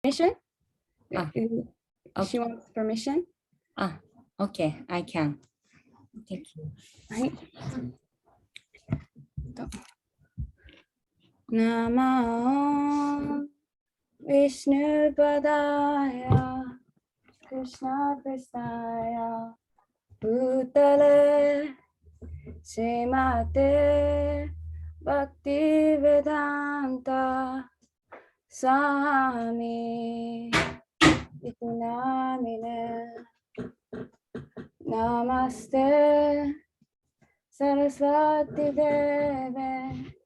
permission? Ah, She wants permission? Okay, I can. Thank you. はい。ナマヴィシュヌパダヤクリシュナプリスタヤブタレシマテバクティヴェダンタサミイテナミネナマステサラスワティデーベ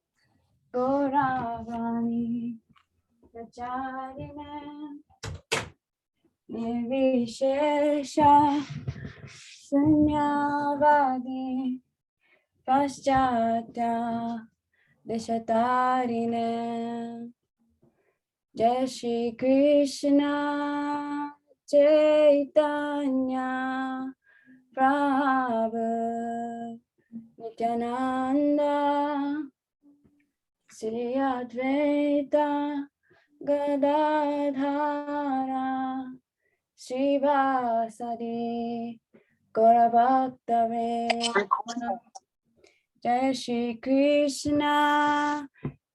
ゴラバニナチャリネニビシェシャスニャバディパシチャタデシャタリネジェシークリシュナチェイタニャプラブニティャナンダシリアドヴェイタガダダラシヴァサディゴラバッタベジェシークリシュナ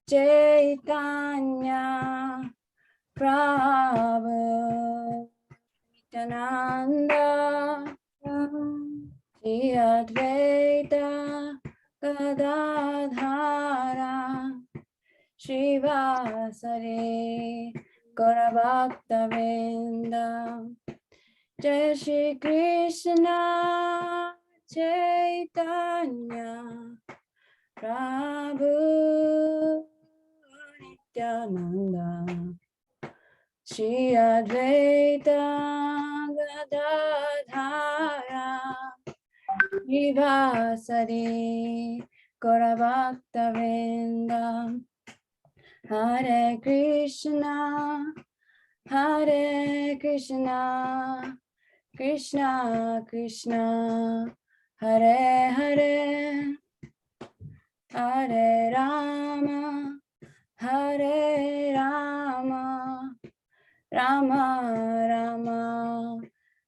チェイタニャプラブニティャナンダシリアドヴェイタガダダラシヴァサリゴラバクタヴィンダジェシークリシュナチェイタニャプラブニティャナンダシアドヴェイタガダダラシヴァサリゴラバクタヴィンダハレクリシュナハレクリシュナクリシュナクリシュナハレハレハレラマハレラマラマラマ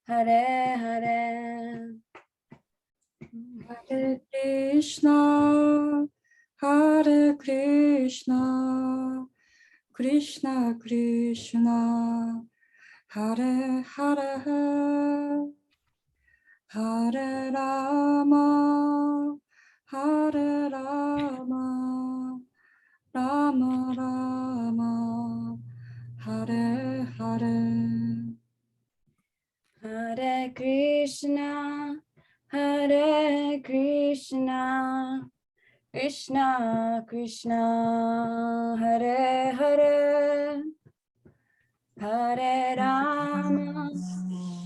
ハレハレHare Krishna, Hare Krishna, Krishna Krishna, Hare Hare, Hare Rama, Hare Rama, Rama Rama, Hare Hare. Hare Krishna, Hare Krishna, Krishna Krishna, Hare Hare, Hare Rama,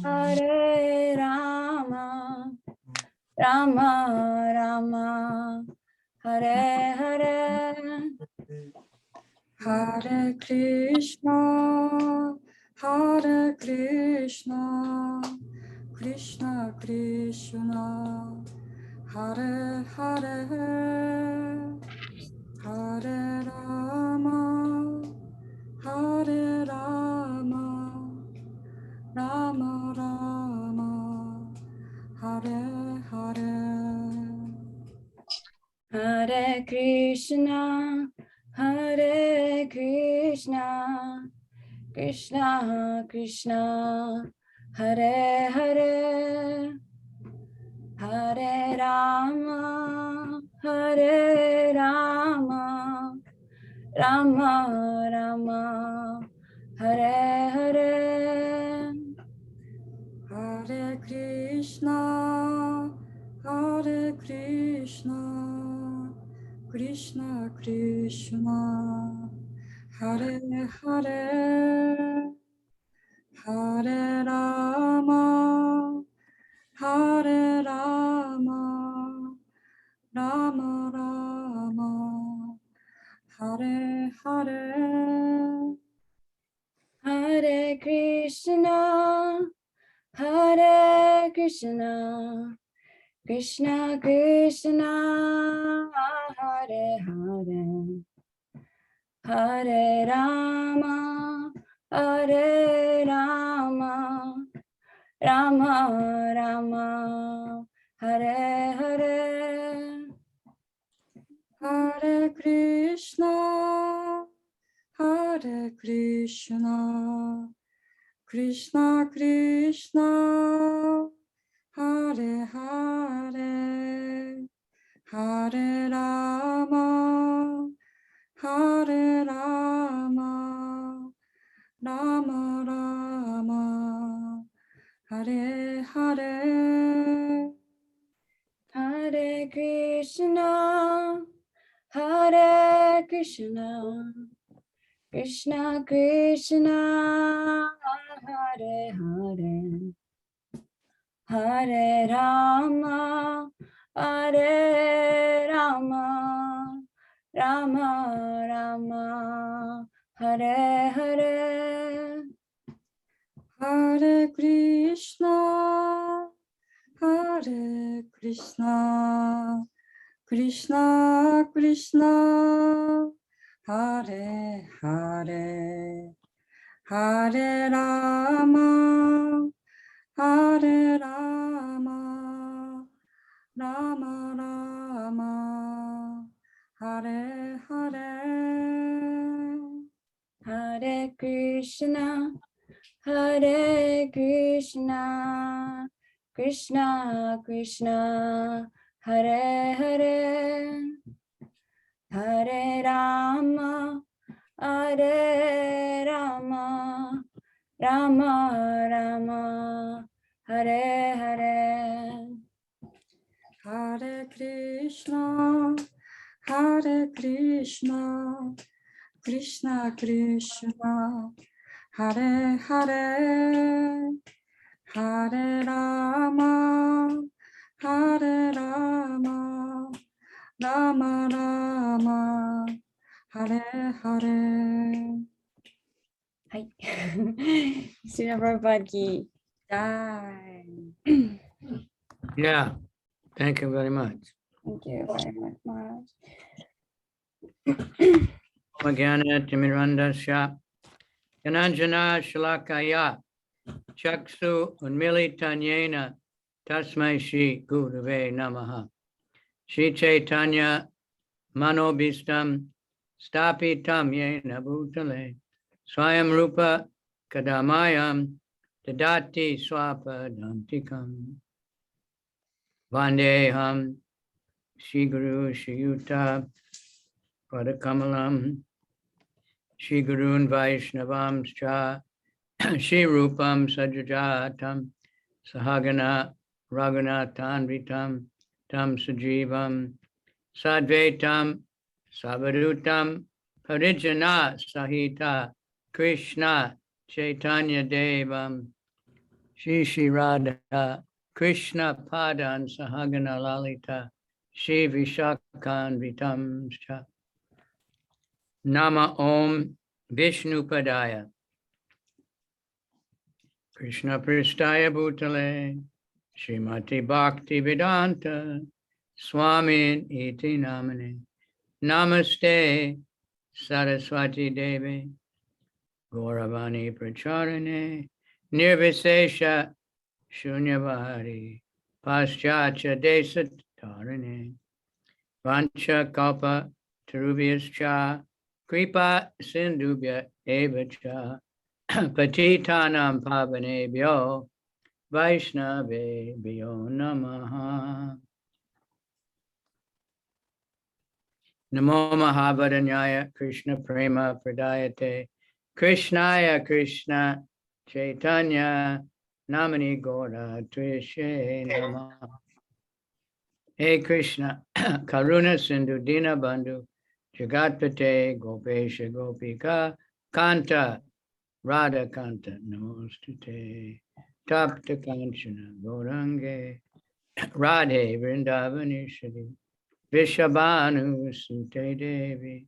Hare Rama, Rama Rama, Hare Hare. Hare Krishna, Hare Krishna, Krishna Krishna, Hare Hare, Hare Rama, Hare Rama, Rama Rama, Hare Hare. Hare Krishna, Hare Krishna, Krishna Krishna, Hare Hare, Hare Rama, Hare Rama, Rama Rama, Hare Hare. Hare Krishna, Hare Krishna, Krishna Krishna, Hare Hare, Hare Rama, Hare Rama, Rama Rama, Hare Hare. Hare Krishna, Hare Krishna, Krishna Krishna, Hare Hare, Hare Rama, Hare Rama, Rama Rama, Hare Hare. Hare Krishna, Hare Krishna, Krishna Krishna, Hare Hare, Hare Rama, Hare Rama, Rama Rama, Hare Hare. Hare Krishna, Hare Krishna, Krishna Krishna, Hare Hare, Hare Rama, Hare Rama, Rama Rama, Hare Hare. Hare Krishna, Hare Krishna, Krishna Krishna, Hare Hare, Hare Rama, Hare Rama, Rama Rama, Hare Hare. Hare Krishna, Hare Krishna, Krishna Krishna, Hare Hare, Hare Rama, Hare Rama, Rama Rama, Hare Hare. Hare Krishna, Hare Krishna, Krishna Krishna, Hare Hare, Hare Rama, Hare Rama, Rama Rama, Hare Hare. はい。シラババギ Jai. Yeah, thank you very much. Thank you very much. Magana Timirandasya Kananjana Shalakaya Chaksu Unmilitanyena Tasmai Shri Gurave Namaha Shri Chaitanya Manobhistam Stapitam Yena Bhutale Swayam Rupa Kadamayam Dadati Swapadantikam Vandeham Shri Guru Shri Yuta Padakamalam Shri Gurun Vaishnavam Cha Shri Rupam Sajajatam Sahagana Raghunathanvitam Tam Sajivam Sadvaitam Savadutam Parijana Sahita Krishna Chaitanya Devam Shri Shri Radha Krishna Padan Sahagana Lalita Shri Vishakhan Vitam Cha Nama Om Vishnu Padaya Krishna Pristaya Bhutale Srimati Bhakti Vedanta Swami Iti Namane Namaste Saraswati Devi Gauravani Pracharane Nirvisesha Shunyavadi Paschatya Desatarane Vancha Kalpa Tarubhyascha Kripa Sindhubhya Evacha Patitanam Pavanebhyo Vaishnavebhyo Namaha Namo Mahabharanyaya Krishna Prema Pradayate Krishnaya Krishna Chaitanya Namani Gora Trishe Namaha Hey Krishna Karuna Sindhu Dina Bandhu Jagatpate Gopesha Gopika Kanta Radha Kanta Namostute Tapta Kanchana Gaurange Radhe Vrindavaneshwari Vishabhanu Sute Devi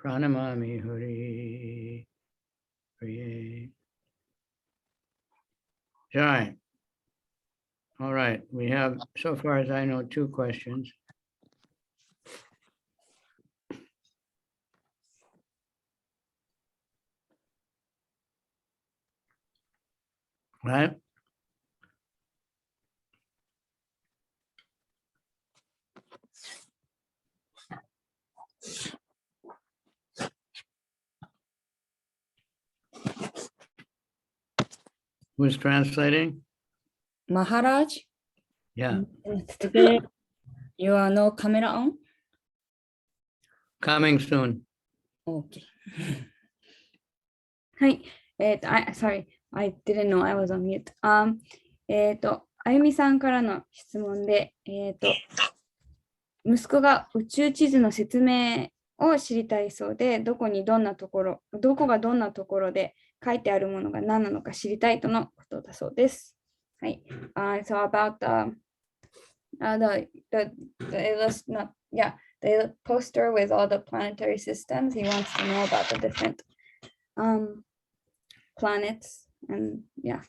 Pranamami Hari Priye Jai. All right, we have, so far as I know, 2 questions. right? Who's translating? Maharaj, Yeah, today you are no camera on? coming soon. Okay. はい。sorry, I didn't know I was on mute. あゆみさんからの質問で、息子が宇宙地図の説明を知りたいそうで、どこがどんなところで書いてあるものが何なのか知りたいとのことだそうです。はい。So about the poster with all the planetary systems, he wants to know about the different planets and yeah.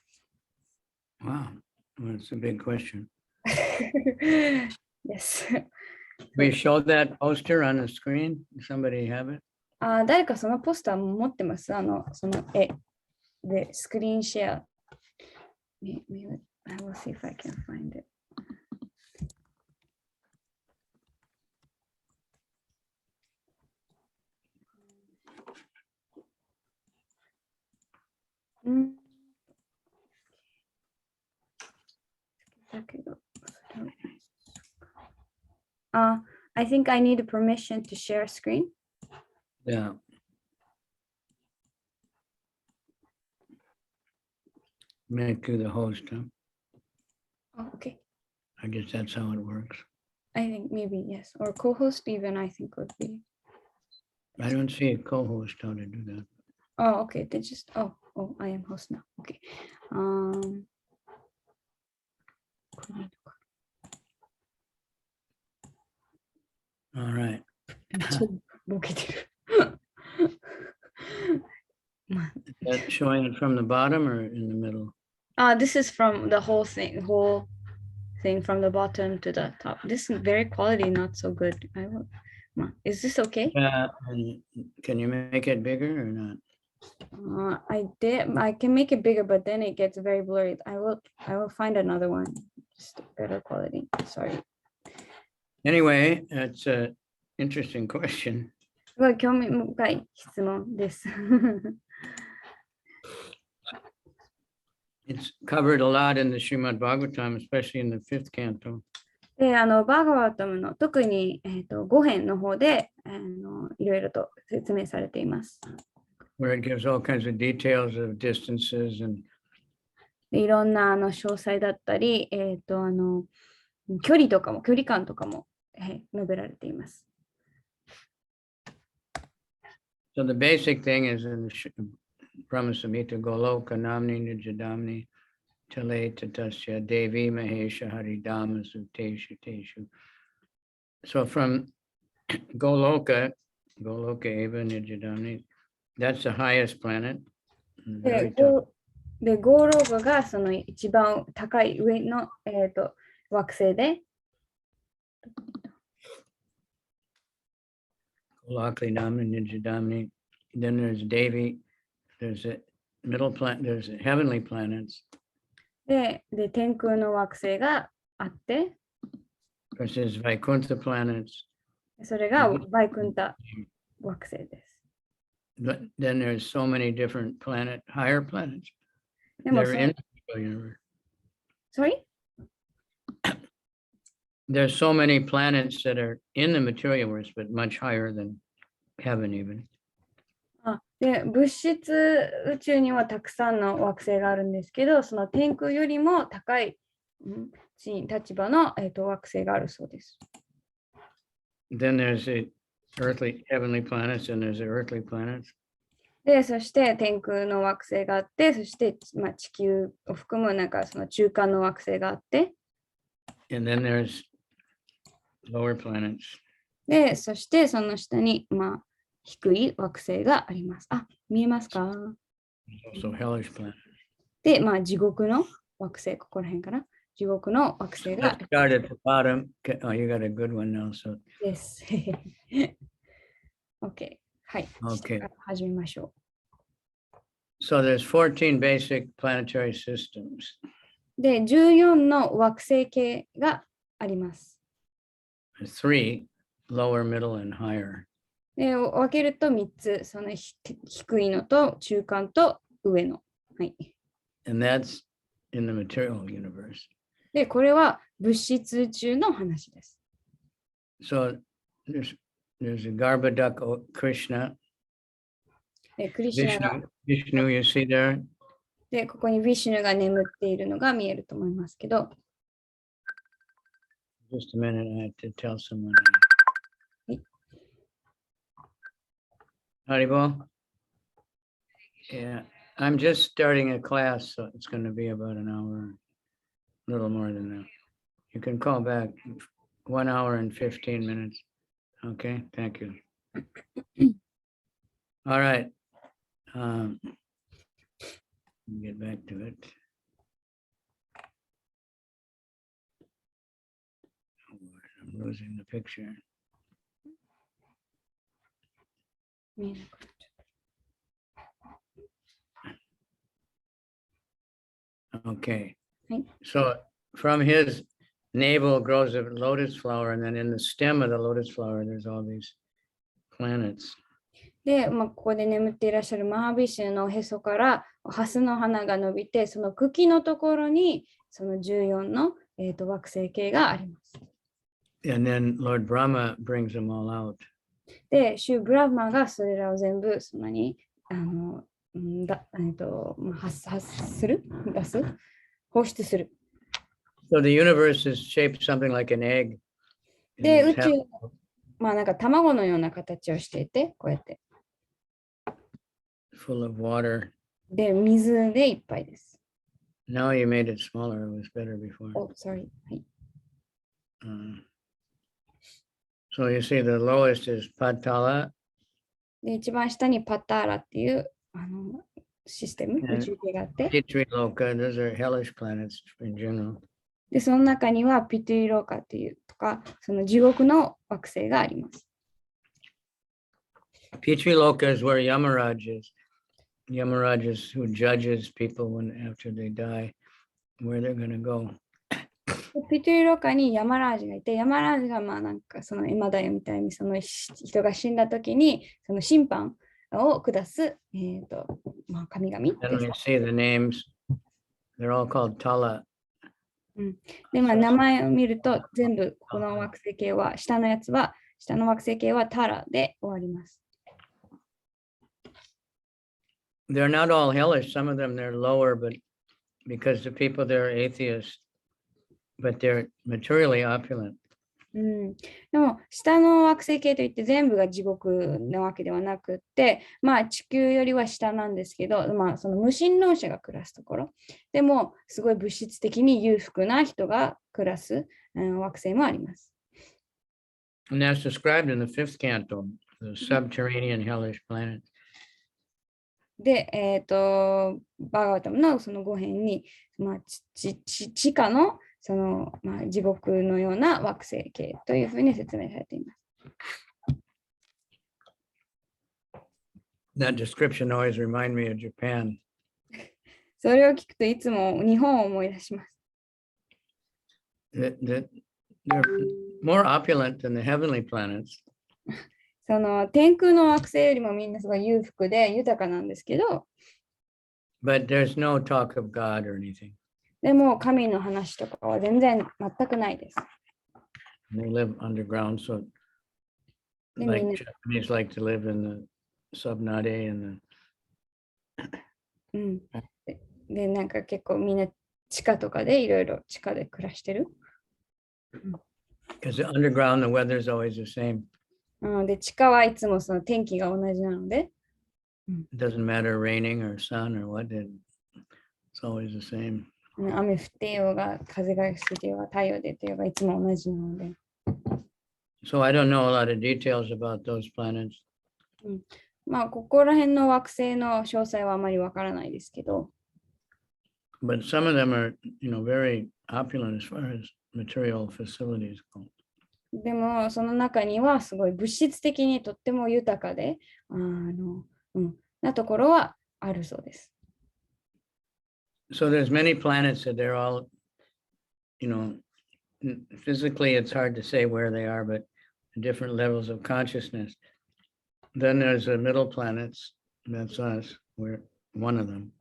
Wow, well, that's a big question. Yes. We showed that poster on the screen. Somebody have it? 誰かそのポスター持ってます？その絵でスクリーンシェア。I will see if I can find it. だけど、I think I need permission to share screen. Yeah. Make you the host, huh? Oh, okay. I guess that's how it works. I think maybe yes. Or co-host even I think would be. I don't see a co-host how to do that. Oh, okay. They just I am host now. Okay. All right. ボケてる。Is that showing it from the bottom or in the middle? This is from the whole thing from the bottom to the top. This is very quality, not so good. Is this okay? And can you make it bigger or not? I can make it bigger, but then it gets very blurry. I will find another one, just better quality. Sorry. Anyway, that's an interesting question. すごい興味深い質問です。It's covered a lot in the Srimad Bhagavatam, especially in the fifth canto. で、バーガワタムの特に、5編の方でいろいろと説明されています。Where it gives all kinds of details of distances and いろんな詳細だったり、距離感とかも、述べられています。so the basic thing is in the Brahmasamhita Goloka Namni Nijadamni Tale Tatasya Devi Mahesha Haridama Suteshu Teshu. So from Goloka Eva Nijadamni, that's the highest planet. で、ゴーローガがその一番高い上の、惑星で、Golokli Namni Nijadamni. Then there's Devi, there's a middle planet, there's heavenly planets. で、天空の惑星があって、Because there's Vaikuntha planets. それがバイクンタ惑星です。But then there's so many different higher planets. でも They're in the universe. Sorry? There's so many planets that are in the material universe, but much higher than heaven even. で、物質宇宙にはたくさんの惑星があるんですけど、その天空よりも高い立場の、惑星があるそうです。Then there's the heavenly planets, and there's the earthly planets. で、そして天空の惑星があって、そして、地球を含むその中間の惑星があって、And then there's lower planets. で、そしてその下に、低い惑星があります。見えますか？ Also hellish planets. で、地獄の惑星、ここら辺かな。地獄の惑星が。Let's start at the bottom. Oh, you got a good one now. So. です。OK。はい。OK。始めましょう。So there's 14 basic planetary systems. で、14の惑星系があります。 3 lower, middle, and higher. で、分けると3つ、その低いのと中間と上の。はい。And that's in the material universe. で、これは物質宇宙の話です。So there's a Garbhodak Krishna, で、クリシュナが Vishnu, you see there? で、ここにヴィシュヌが眠っているのが見えると思いますけど、Just a minute, I have to tell someone. Haribo? Yeah, I'm just starting a class, so it's going to be about an hour, a little more than that. You can call back 1 hour and 15 minutes. Okay, thank you. All right. Get back to it. I'm losing the picture. 見えなくなっちゃった。 Okay. Right. So from his navel grows a lotus flower, and then in the stem of the lotus flower, there's all these planets. で、ここで眠っていらっしゃるマハビシュのへそからハスの花が伸びて、その茎のところにその14の、惑星系があります。And then Lord Brahma brings them all out. で、シュブラフマがそれらを全部そんなに発する出す放出する。So the universe is shaped something like an egg. で、 And 宇 it's 宙、なんか卵のような形をしていて、こうやって。full of water. で、水でいっぱいです。Now you made it smaller. It was better before. Oh, sorry. はい。So you see the lowest is Patala. で、一番下にパターラっていうシステム、宇宙系があって、 Pitriloka, those are hellish planets in general. で、その中にはピトゥリローカっていうとか、その地獄の惑星があります。Pitriloka is where Yamaraj is. Yamaraj is who judges people after they die, where they're going to go. ピトゥリローカにヤマラージがいて、ヤマラージがなんかそのエマダヨみたいにその人が死んだ時にその審判を下す、神々で Then when you see the names, they're all called Tala. で、名前を見ると全部この惑星系は、下の惑星系はタラで終わります。They're not all hellish. Some of them they're lower, but because the people there are atheists, but they're materially opulent. でも下の惑星系といって全部が地獄なわけではなくって、地球よりは下なんですけど、その無神論者が暮らすところでもすごい物質的に裕福な人が暮らす、惑星もあります。And that's described in the 5th canto, the subterranean hellish planet. で、バーガワタムのその5編に、地下のその、地獄のような惑星系というふうに説明されています。That description always reminds me of Japan. それを聞くといつも日本を思い出します。They're more opulent than the heavenly planets. その天空の惑星よりもみんなすごい裕福で豊かなんですけど、But there's no talk of God or anything. でも神の話とかは全然全くないです。They live underground, so like Japanese like to live in the subnade and the で、なんか結構みんな地下とかでいろいろ地下で暮らしてる。because underground the weather is always the same. で、地下はいつもその天気が同じなので。It doesn't matter raining or sun or what, it's always the same. 雨降ってようが風が吹いてようが太陽出てようがいつも同じなので。So I don't know a lot of details about those planets. ここら辺の惑星の詳細はあまりわからないですけど。But some of them are, very opulent as far as material facilities go. でもその中にはすごい物質的にとっても豊かでなところはあるそうです。So there's many planets that they're all, you know, physically it's hard to say where they are, but different levels of consciousness. Then there's the middle planets, that's us, we're one of them.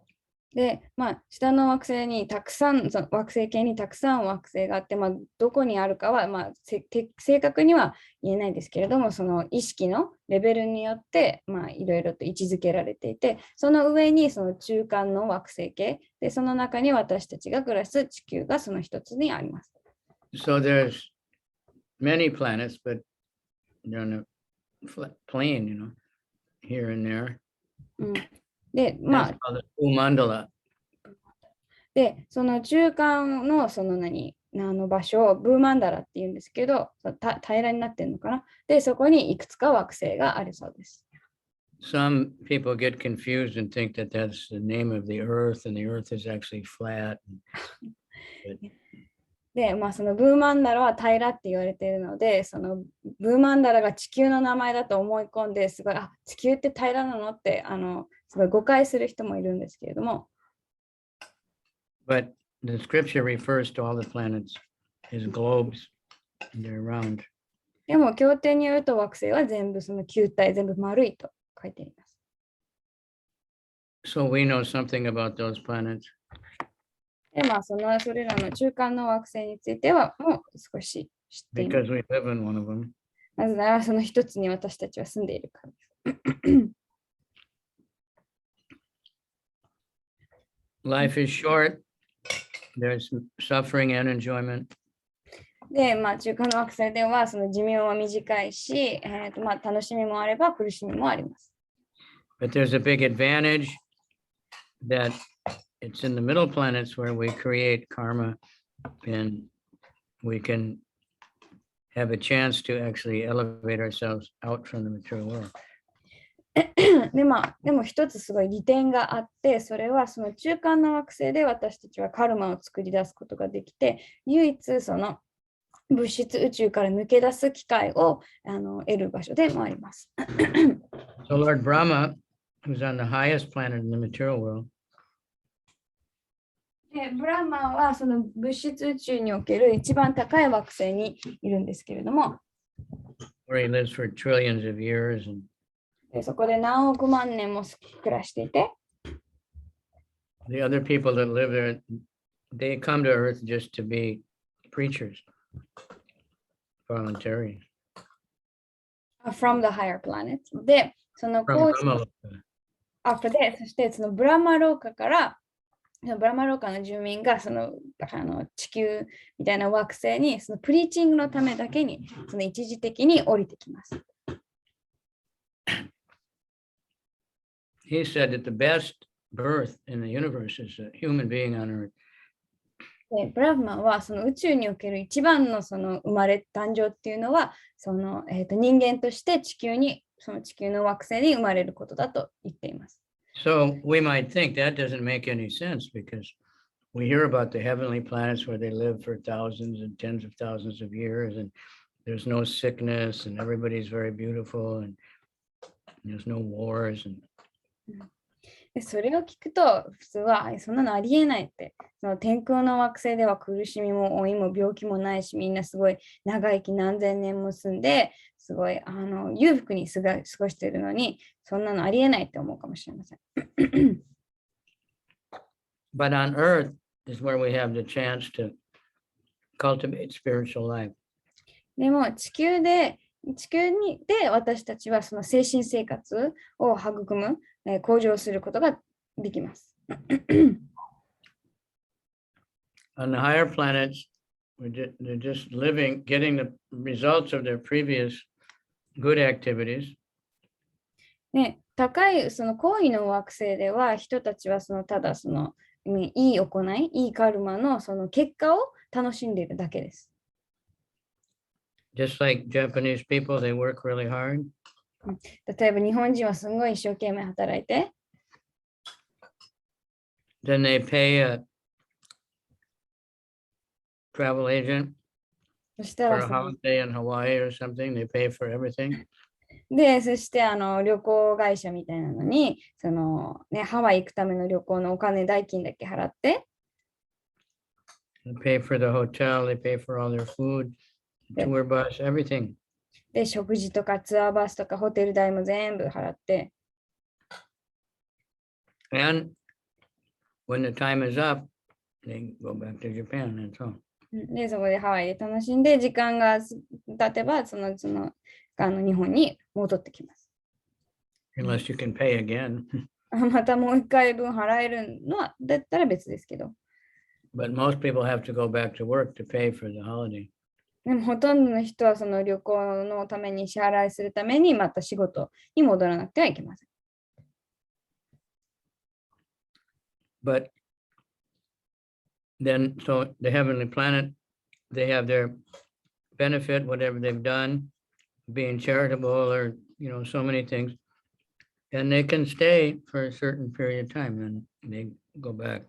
で、下の惑星にたくさん、その惑星系にたくさん惑星があって、どこにあるかは、正確には言えないですけれども、その意識のレベルによって、いろいろと位置づけられていて、その上にその中間の惑星系で、その中に私たちが暮らす地球がその一つにあります。So there's many planets, but they're on a flat plane, you know, here and there. で、That's called the Mandala. で、その中間のその場所をブーマンダラって言うんですけど、平らになってるのかな。で、そこにいくつか惑星があるそうです。Some people get confused and think that that's the name of the Earth, and the Earth is actually flat. で、そのブーマンダラは平らって言われているので、そのブーマンダラが地球の名前だと思い込んで、すごい、地球って平らなのって、すごい誤解する人もいるんですけれども。But the scripture refers to all the planets as globes, and they're round. でも、経典によると惑星は全部その球体、全部丸いと書いています。So we know something about those planets. で、それらの中間の惑星については、もう少し知っています。Because we live in one of them. なぜなら、その一つに私たちは住んでいるからです。Life is short. There's suffering and enjoyment. で、中間の惑星ではその寿命は短いし、楽しみもあれば苦しみもあります。But there's a big advantage that it's in the middle planets where we create karma and we can have a chance to actually elevate ourselves out from the material world. でも一つすごい利点があって、それはその中間の惑星で私たちはカルマを作り出すことができて、唯一その物質宇宙から抜け出す機会を得る場所でもあります。So Lord Brahma, who's on the highest planet in the material world, ブラマーはその物質宇宙における一番高い惑星にいるんですけれども、where he lives for trillions of years, and そこで何億万年も暮らしていて、the other people that live there, they come to Earth just to be preachers, voluntary. from the higher planet で、その From そしてそのブラマローカからブラマローカの住民がその地球みたいな惑星にそのプリーチングのためだけにその一時的に降りてきます。He said that the best birth in the universe is a human being on Earth. でブラフマンはその宇宙における一番のその誕生っていうのはその、人間としてその地球の惑星に生まれることだと言っています。So we might think that doesn't make any sense because we hear about the heavenly planets where they live for thousands and tens of thousands of years, and there's no sickness, and everybody's very beautiful, and there's no wars. And でそれを聞くと普通はそんなのありえないって、その天空の惑星では苦しみも老いも病気もないし、みんなすごい長生き何千年も住んですごい裕福に過ごしているのに、そんなのありえないって思うかもしれません。But on Earth is where we have the chance to cultivate spiritual life. でも地球で私たちはその精神生活を育む、向上することができます。On the higher planets, they're just living, getting the results of their previous good activities. ね、高いその高位の惑星では人たちはただそのいい行い、いいカルマのその結果を楽しんでいるだけです。Just like Japanese people, they work really hard. 例えば日本人はすごい一生懸命働いて、Then they pay a travel agent そした for ら a holiday in Hawaii or something. They pay for everything. で、そして旅行会社みたいなのに、ハワイ行くための旅行のお金、代金だけ払って、They pay for the hotel, they pay for all their food, tour bus, everything. で、食事とかツアーバスとかホテル代も全部払って、And when the time is up, they go back to Japan, that's all. で、そこでハワイで楽しんで、時間が経てば、日本に戻ってきます。Unless you can pay again. またもう一回分払えるのは、だったら別ですけど。But most people have to go back to work to pay for the holiday. でもほとんどの人はその旅行のために支払いするためにまた仕事に戻らなくてはいけません。But then, so the heavenly planet, they have their benefit, whatever they've done, being charitable or, so many things. And they can stay for a certain period of time and they go back.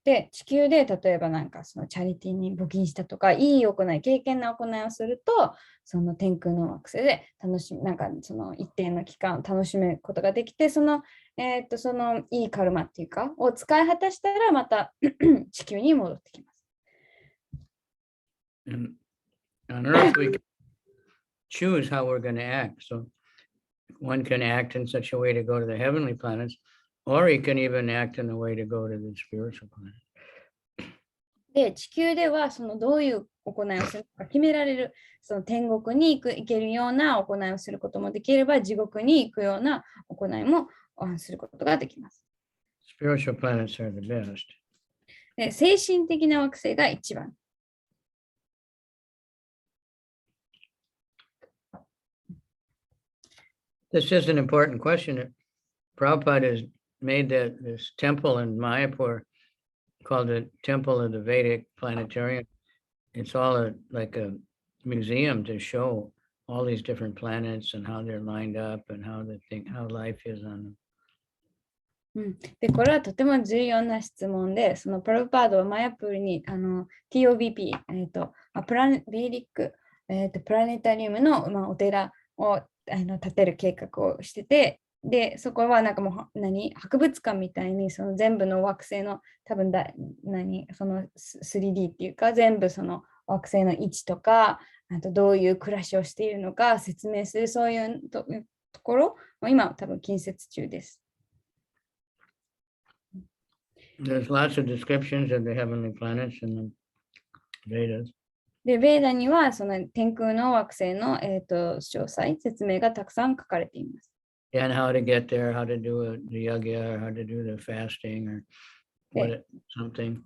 で、地球で例えばそのチャリティーに募金したとか、いい行い、敬虔な行いをすると、その天空の惑星でその一定の期間を楽しむことができて、そのいいカルマっていうか、を使い果たしたらまた地球に戻ってきます。And on Earth, we can choose how we're going to act. So one can act in such a way to go to the heavenly planets, or he can even act in a way to go to the spiritual planet. で、地球ではどういう行いをするか決められる、その天国に行けるような行いをすることもできれば、地獄に行くような行いもすることができます。Spiritual planets are the best. で、精神的な惑星が一番。This is an important question. Prabhupada has made this temple in Mayapur called the Temple of the Vedic Planetarium. It's all like a museum to show all these different planets and how they're lined up and how life is on them. で、これはとても重要な質問で、そのプラブパードはマヤプールにTOBP、ベーディック、プラネタリウムの、お寺を建てる計画をしてて、で、そこはもう博物館みたいにその全部の惑星の多分その 3D っていうか全部その惑星の位置とか、あとどういう暮らしをしているのか説明するそういうところを今多分建設中です。There's lots of descriptions of the heavenly planets in the Vedas. で、ベーダにはその天空の惑星の、詳細、説明がたくさん書かれています。And how to get there, how to do the yagya, or how to do the fasting, or something.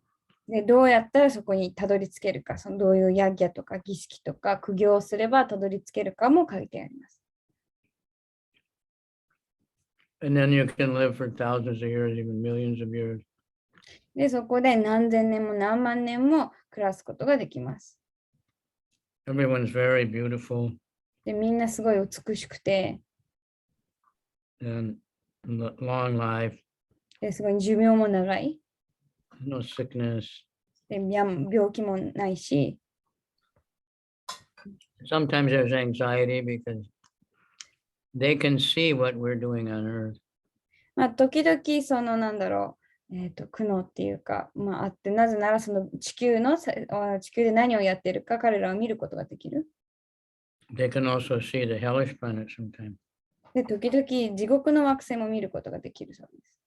で、どうやったらそこにたどり着けるか、どういうヤギャとか儀式とか苦行をすればたどり着けるかも書いてあります。And then you can live for thousands of years, even millions of years. で、そこで何千年も何万年も暮らすことができます。Everyone's very beautiful. で、みんなすごい美しくて、And long life. ですごい寿命も長い。No sickness. で、病気もないし。Sometimes there's anxiety because they can see what we're doing on Earth. まあ、時々苦悩っていうか、あって、なぜならその地球で何をやっているか彼らは見ることができる。They can also see the hellish planet sometimes. で、時々地獄の惑星も見ることができるそうです。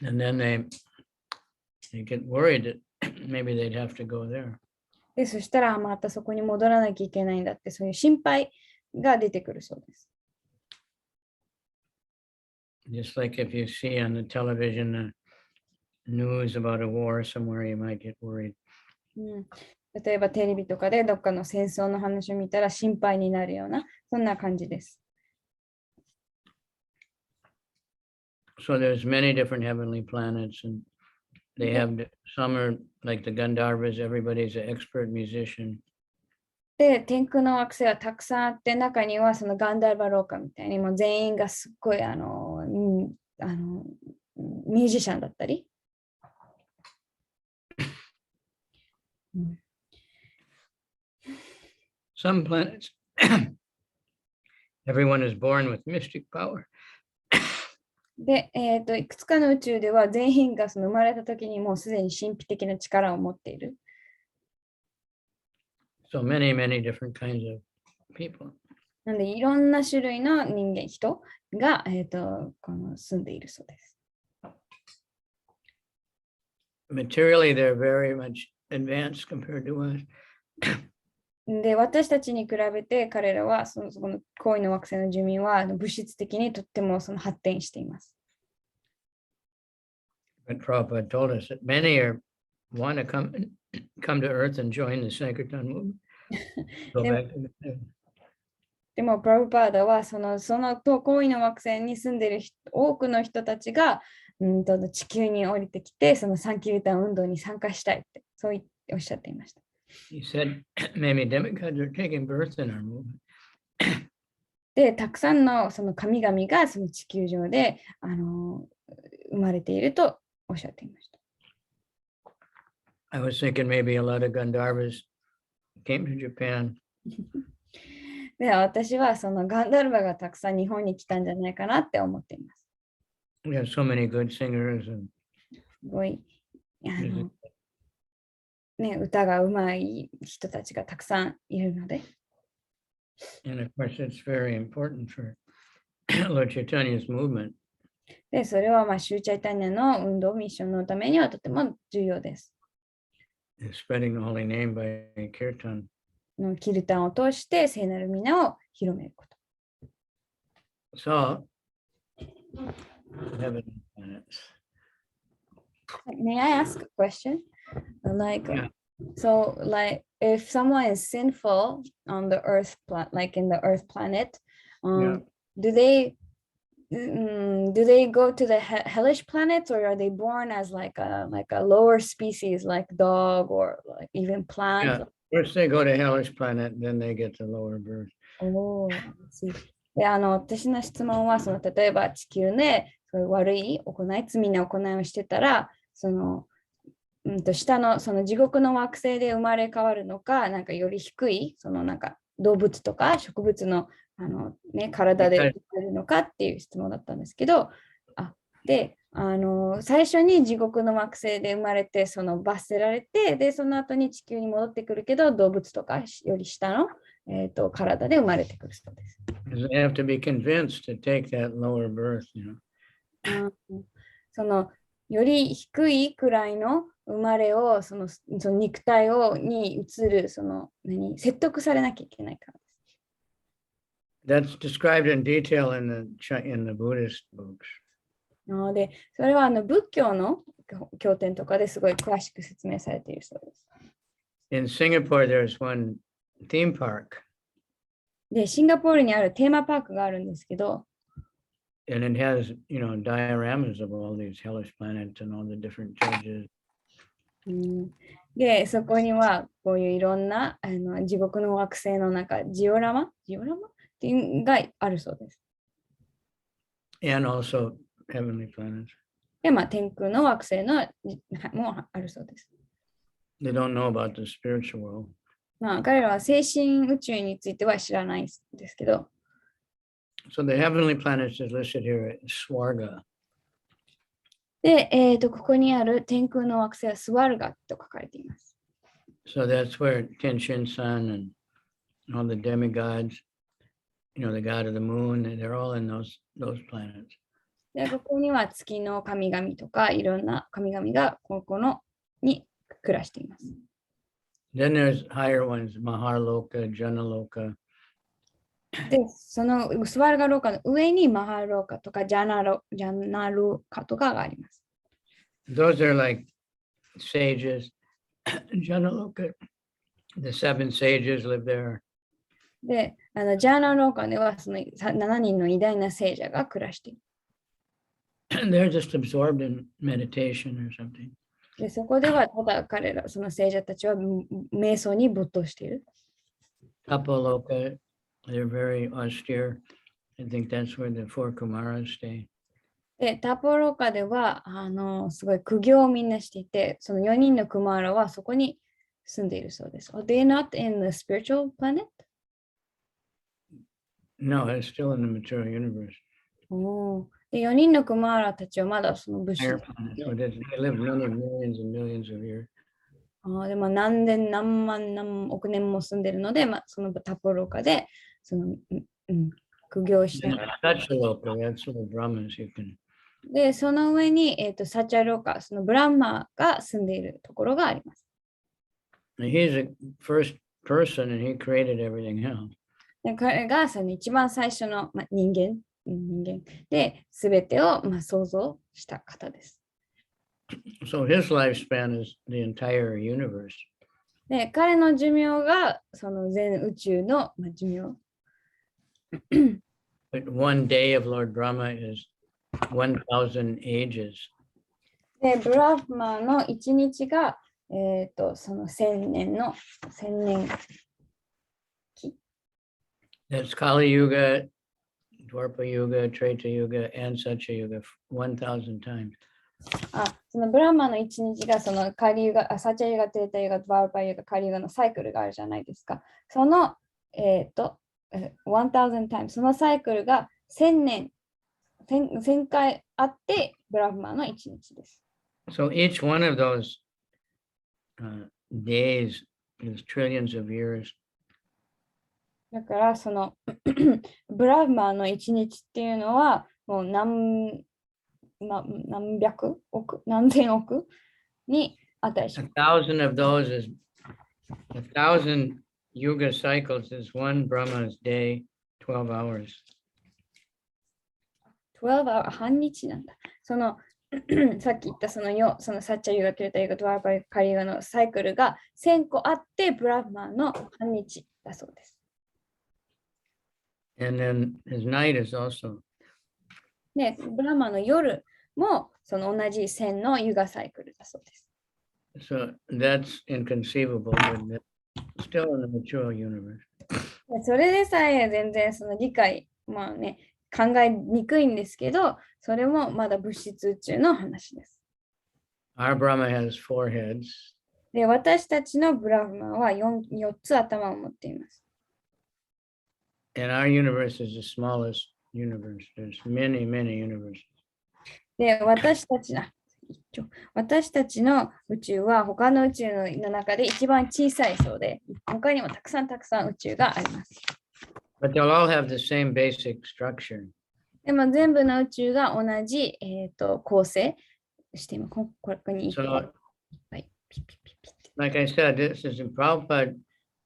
And then they get worried that maybe they'd have to go there. で、そしたらまたそこに戻らなきゃいけないんだって、そういう心配が出てくるそうです。Just like if you see on the television the news about a war somewhere, you might get worried. 例えばテレビとかでどっかの戦争の話を見たら心配になるような、そんな感じです。So there's many different heavenly planets, and they have some are like the Gandharvas. Everybody's an expert musician. で、天空の惑星はたくさんあって、中にはそのガンダルバローカみたいにもう全員がすっごいミュージシャンだったり。Some planets Everyone is born with mystic power. で、いくつかの宇宙では全員がその生まれた時にもうすでに神秘的な力を持っている。So many, many different kinds of people. なので、いろんな種類の人が、この住んでいるそうです。Materially, they're very much advanced compared to us. で、私たちに比べて彼らはその恋の惑星の住民は物質的にとってもその発展しています。But Prabhupada told us that many want to come to Earth and join the Sankirtan movement. Go back to the でも、プラブパーダはその恋の惑星に住んでいる多くの人たちが地球に降りてきて、そのサンキルタン運動に参加したいって、そう言っておっしゃっていました。He said, maybe demigods are taking birth in our movement. で、たくさんのその神々がその地球上で生まれているとおっしゃっていました。I was thinking maybe a lot of Gandharvas came to Japan. で、私はそのガンダルバがたくさん日本に来たんじゃないかなって思っています。We have so many good singers and すごい歌がうまい人たちがたくさんいるので。of course it's very important for Lord Chaitanya's movement. で、それはシューチャイタニアの運動ミッションのためにはとても重要です。Spreading the holy name by kirtan. キルタンを通して聖なる皆を広めること。So, heaven planets. May I ask a question? Yeah. So, if someone is sinful on the Earth, like in the Earth planet, Yeah. do they go to the hellish planets, or are they born as like a lower species, like dog or like even plant? Yeah. First they go to hellish planet, then they get the lower birth. で、私の質問は例えば地球でそういう悪い行い、罪な行いをしてたら、下の地獄の惑星で生まれ変わるのか、なんかより低いなんか動物とか植物の体で生まれるのかっていう質問だったんですけど、で、最初に地獄の惑星で生まれて罰せられて、でその後に地球に戻ってくるけど、動物とかより下の、体で生まれてくるそうです。They have to be convinced to take that lower birth, you know. より低いくらいの生まれをその肉体に移る説得されなきゃいけないからです。That's described in detail in the Buddhist books. で、それは仏教の経典とかですごい詳しく説明されているそうです。In Singapore, there's one theme park. で、シンガポールにあるテーマパークがあるんですけど、And it has, dioramas of all these hellish planets and all the different judges. で、そこにはこういういろんな地獄の惑星のジオラマっていうのがあるそうです。And also heavenly planets. で、天空の惑星のもあるそうです。They don't know about the spiritual world. 彼らは精神宇宙については知らないんですけど。So the heavenly planets is listed here as Swarga. で、ここにある天空の惑星はスワルガと書かれています。So that's where Tenshin-san and all the demigods, the god of the moon, they're all in those planets. で、ここには月の神々とかいろんな神々がここに暮らしています。Then there's higher ones, Maharloka, Janaloka. で、そのスワルガローカの上にマハローカとかジャナローカとかがあります。Those are like sages. Janaloka, the 7 sages live there. で、ジャーナローカではその7人の偉大な聖者が暮らしている。They're just absorbed in meditation or something. で、そこではただ彼ら、その聖者たちは瞑想に没頭している。Tapaloka, they're very austere. I think that's where the 4 Kumaras stay. で、タポローカではすごい苦行をみんなしていて、その4人のクマーラはそこに住んでいるそうです。Are they not in the spiritual planet? No, it's still in the material universe. で、4人のクマーラたちはまだその物質 Higher planets. So they live many millions and millions of years. でも何千何万何億年も住んでるので、そのタポロカでその、苦行しながら。That's the local, that's the Brahmins you can. で、その上に、サチャロカ、そのブランマが住んでいるところがあります。He's the first person and he created everything else. で彼がその一番最初の、人間で全てを、創造した方です。So his lifespan is the entire universe. で、彼の寿命がその全宇宙の、寿命。But one day of Lord Brahma is 1,000 ages. で、ブラフマの一日が、その1000年期。That's Kali Yuga, Dwarpa Yuga, Treta Yuga, and Satya Yuga 1,000 times. そのブラフマの一日がそのカリユガ、サチャユガ、テータユガ、ドワルパユガ、カリユガのサイクルがあるじゃないですか。その、1000 times、そのサイクルが1000回あって、ブラフマの一日です。So each one of those days is trillions of years. だからそのブラフマの一日っていうのはもう何百億何千億に値します。1,000 of those is 1,000 yuga cycles is one Brahma's day, 12 hours. 12 hour 半日なんだ。そのさっき言ったそのサッチャユガ、テレタユガ、ドワーパユガ、カリユガのサイクルが1000個あってブラフマの半日だそうです。And then his night is also. で、ブラフマの夜もその同じ1000のユガサイクルだそうです。So that's inconceivable, but that's still in the material universe. それでさえ全然その理解、考えにくいんですけど、それもまだ物質宇宙の話です。Our Brahma has 4 heads. で、私たちのブラフマは 4つ頭を持っています。And our universe is the smallest universe. There's many, many universes. で、私たちの宇宙は他の宇宙の中で一番小さいそうで、他にもたくさん宇宙があります。But they'll all have the same basic structure. でも全部の宇宙が同じ、構成しています。ここにいっぱい。Like I said, this is in Prabhupada,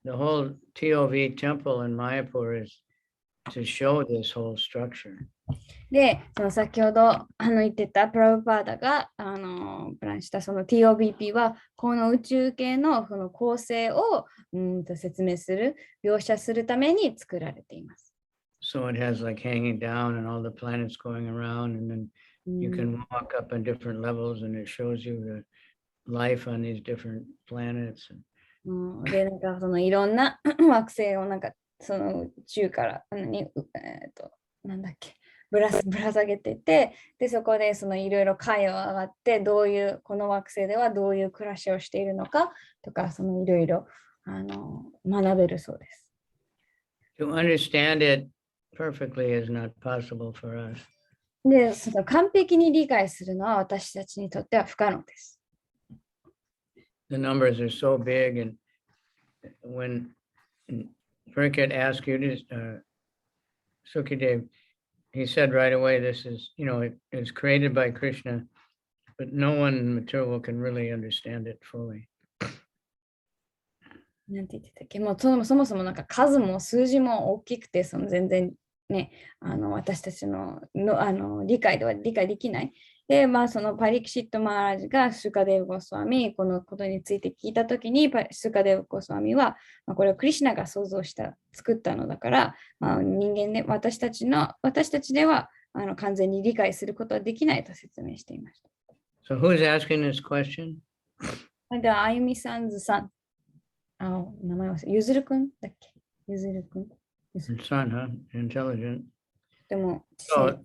the whole TOV temple in Mayapur is to show this whole structure. で、その先ほど言ってたプラブパーダがプランしたその TOBP はこの宇宙系のその構成を説明する、描写するために作られています。So it has like hanging down and all the planets going around, and then you can walk up on different levels and it shows you the life on these different planets. で、なんかそのいろんな惑星をなんかその宇宙からなんだっけぶら下げてて、でそこでそのいろいろ階を上がってどういうこの惑星ではどういう暮らしをしているのかとか、そのいろいろ学べるそうです。To understand it perfectly is not possible for us. で、その完璧に理解するのは私たちにとっては不可能です。The numbers are so big, and when Parikshit asked you to, Sukadev, he said right away, this is, it's created by Krishna, but no one in material can really understand it fully. なんて言ってたっけ、もうそもそもなんか数も数字も大きくて、その全然ね、私たちの理解では理解できない。で、そのパリキシット・マーラージがシュカデーブ・ゴスワミ、このことについて聞いたときに、シュカデーブ・ゴスワミは、これをクリシュナが創造作ったのだから、人間で、私たちでは完全に理解することはできないと説明していました。So who's asking this question? では、あゆみさんずさん。名前はゆずるくんだっけ？ゆずるくん。Son, huh? Intelligent. でも、So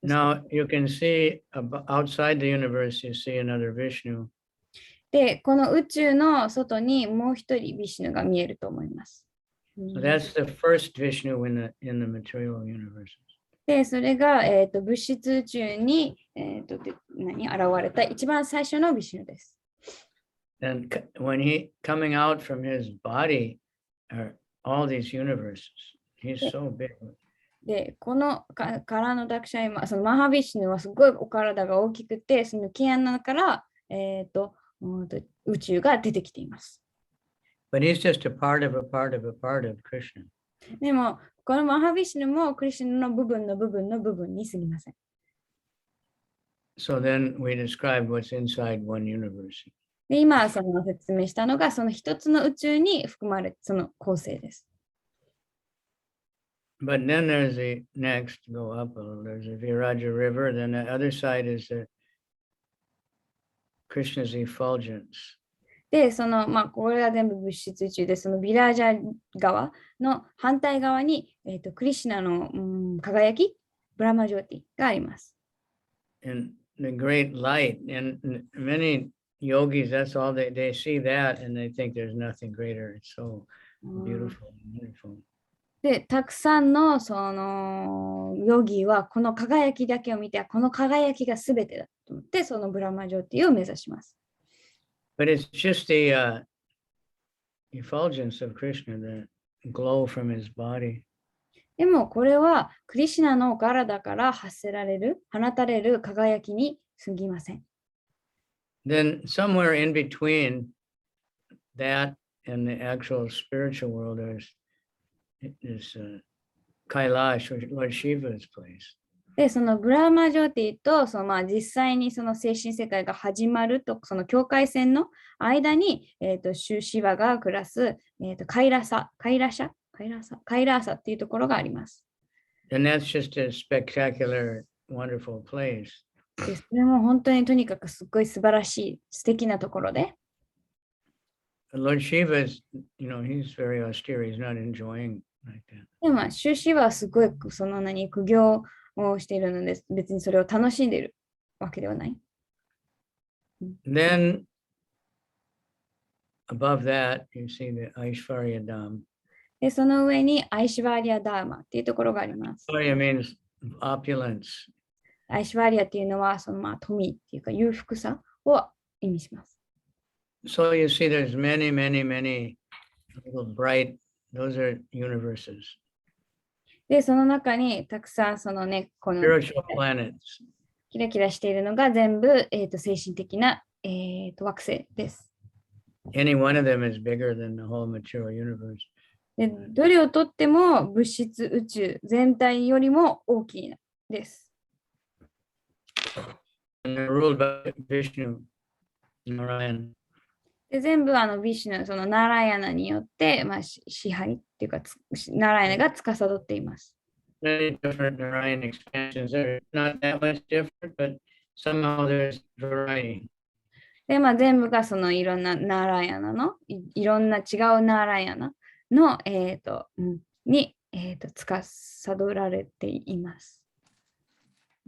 now you can see outside the universe, you see another Vishnu. で、この宇宙の外にもう一人ビシュヌが見えると思います。So that's the first Vishnu in the material universe. で、それが、物質宇宙に、現れた一番最初のビシュヌです。And when he coming out from his body are all these universes. He's so big. で、このからのダクシャイマ、そのマハビシュヌはすごいお体が大きくて、その毛穴から、宇宙が出てきています。But he's just a part of a part of a part of Krishna. でも、このマハビシュヌもクリシュナの部分の部分の部分に過ぎません。So then we described what's inside one universe. で、今その説明したのが、その一つの宇宙に含まれ、その構成です。But then there's the next, go up a little, there's the Viraja River, then the other side is the Krishna's effulgence. で、これが全部物質宇宙で、そのビラージャ川の反対側に、クリシュナの、輝き、ブラマジョーティがあります。And the great light, and many yogis, that's all they see that and they think there's nothing greater. It's so beautiful and wonderful. で、たくさんのヨギはこの輝きだけを見て、この輝きがすべてだと思って、そのブラマジョーティを目指します。But it's just the effulgence of Krishna, the glow from his body. でもこれはクリシュナの体から放たれる輝きに過ぎません。Then somewhere in between that and the actual spiritual world is Kailash, Lord Shiva's place. で、そのブラマジョーティと実際にその精神世界が始まると、その境界線の間に、シュシバが暮らす、カイラーサっていうところがあります。And that's just a spectacular, wonderful place. で、それも本当にとにかくすごい素晴らしい、素敵なところで。Lord Shiva is, he's very austere. He's not enjoying like that. でも、シュシバはすごい苦行をしているので、別にそれを楽しんでいるわけではない。Then, above that, you see the Aishvarya Dham. で、その上にアイシュバリアダーマっていうところがあります。Aishvarya means opulence. アイシュバリアっていうのは、富っていうか裕福さを意味します。So you see there's many, many, many little bright, those are universes. で、その中にたくさんこの Spiritual planets. キラキラしているのが全部、精神的な、惑星です。Any one of them is bigger than the whole material universe. で、どれをとっても物質宇宙全体よりも大きいです。And they're ruled by Vishnu, Narayan. で、全部ビシュヌ、そのナラヤナによって、支配っていうか、ナラヤナが司っています。Many different Narayan expansions. They're not that much different, but somehow there's variety. で、全部がいろんなナラヤナの、いろんな違うナラヤナの、に、司られています。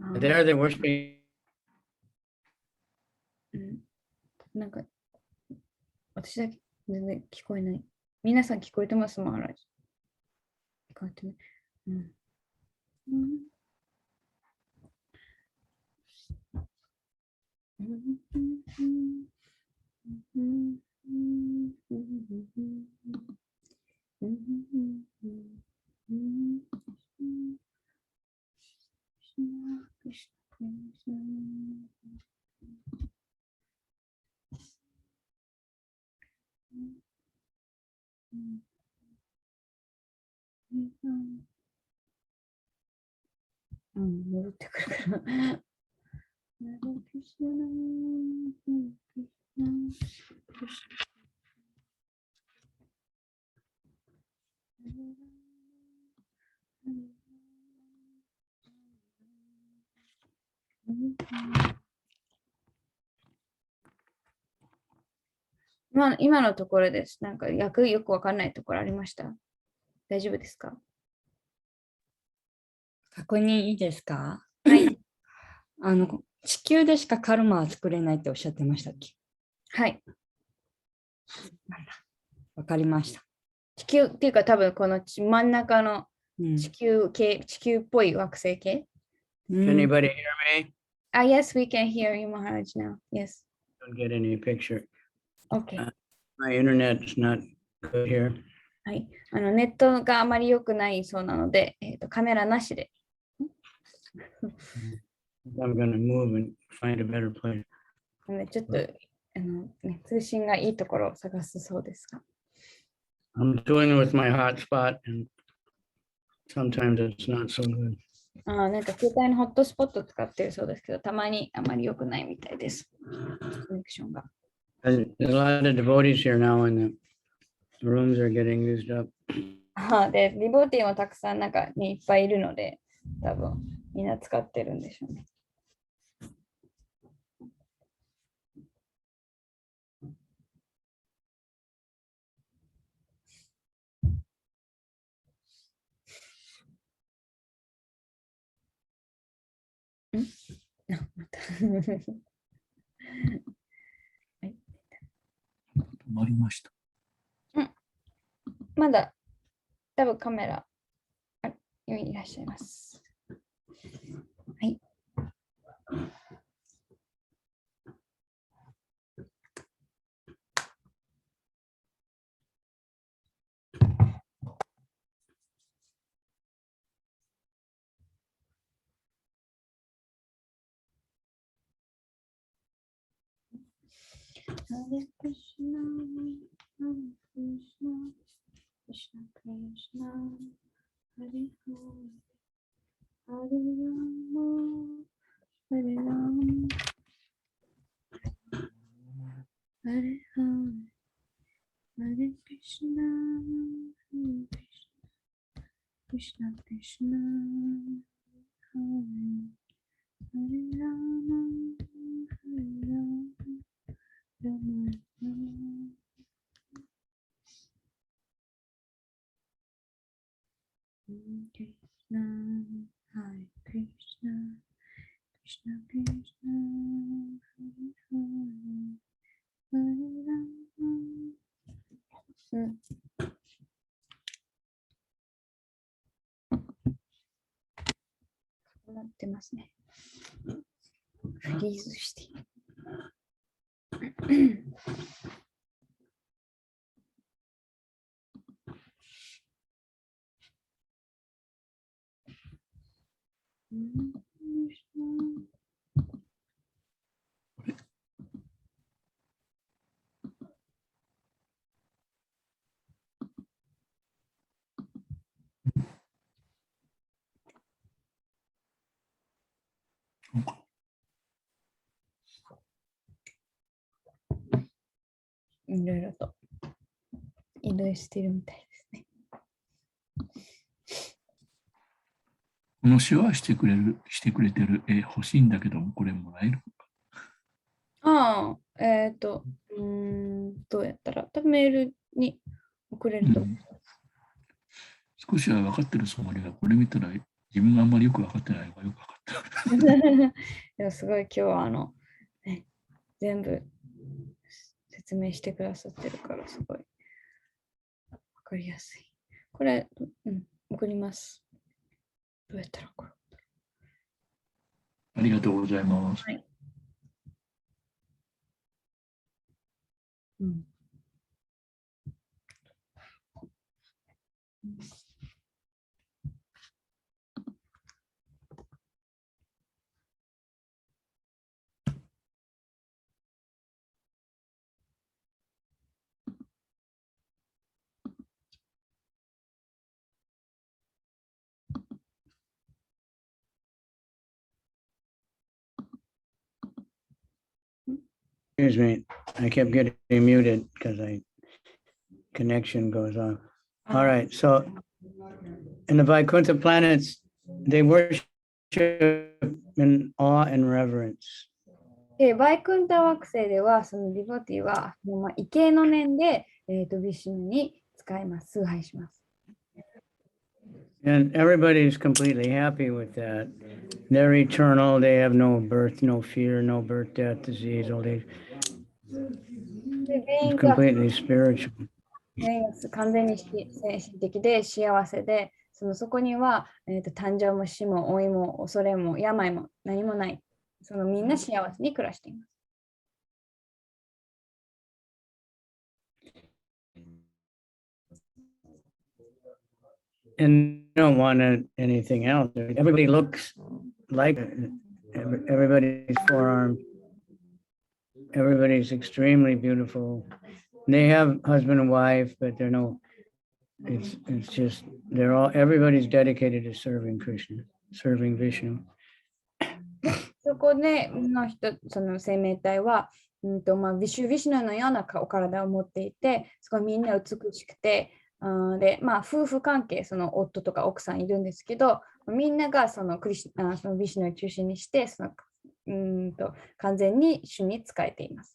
There they're worshiping. なんか、私だけ全然聞こえない。皆さん聞こえてますマハラジ。聞こえてない。戻ってくるから。今のところです。なんかよくわかんないところありました。大丈夫ですか？確認いいですか？はい。地球でしかカルマは作れないっておっしゃってましたっけ？はい。わかりました。地球っていうか多分この真ん中のうん地球っぽい惑星系。うん Anybody hear me? Yes, we can hear you, Maharaj, now. Yes. Don't get any picture. Okay. My internet's not good here. はい。ネットがあまり良くないそうなので、カメラなしで。I'm gonna move and find a better place. なのでちょっと通信がいいところを探すそうですが。I'm doing it with my hotspot and sometimes it's not so good. なんか携帯のホットスポット使ってるそうですけど、たまにあまり良くないみたいです。コネクションが。There's a lot of devotees here now and the rooms are getting used up. で、リボーティーもたくさん中にいっぱいいるので、多分みんな使ってるんでしょうね。また止まりました。まだ多分カメラいらっしゃいます。はい。Hare Krishna, Hare Krishna, Krishna Krishna, Hare Hare, Hare Rama, Hare Rama, Hare Hare, Hare Krishna, Hare Krishna, Krishna Krishna, Hare Hare Rama, Hare Rama, Rama Rama. Krishna, Hare Krishna, Krishna Krishna, Hare Hare, Hare Rama. なってますね。フリーズして。いろいろと移動してるみたいですね。この手話してくれてる絵欲しいんだけども、これもらえるのか。どうやったら、多分メールに送れると思う。少しは分かってるつもりが、これ見たら自分があんまりよく分かってないのがよく分かった。でもすごい今日は全部説明してくださってるからすごい分かりやすい。これ、送ります。どうやったら送る？ありがとうございます。はい。Excuse me, I kept getting muted because connection goes off. All right, so in the Vaikuntha planets, they worship in awe and reverence. で、バイクンタ惑星では、そのディボティは、畏敬の念で、ビシュヌに使います、崇拝します。And everybody's completely happy with that. They're eternal. They have no birth, no fear, no birth, death, disease, old age. で、全員 It's が completely spiritual. 全員が完全に精神的で幸せで、そこには、誕生も死も老いも恐れも病も何もない。みんな幸せに暮らしています。And they don't want anything else. Everybody looks like everybody's forearm. Everybody's extremely beautiful. They have husband and wife, but they're no. It's just everybody's dedicated to serving Krishna, serving Vishnu. そこでの人、その生命体は、ヴィシュナのようなお体を持っていて、すごいみんな美しくて、で、夫婦関係、夫とか奥さんいるんですけど、みんながそのヴィシュナを中心にして、完全に主に仕えています。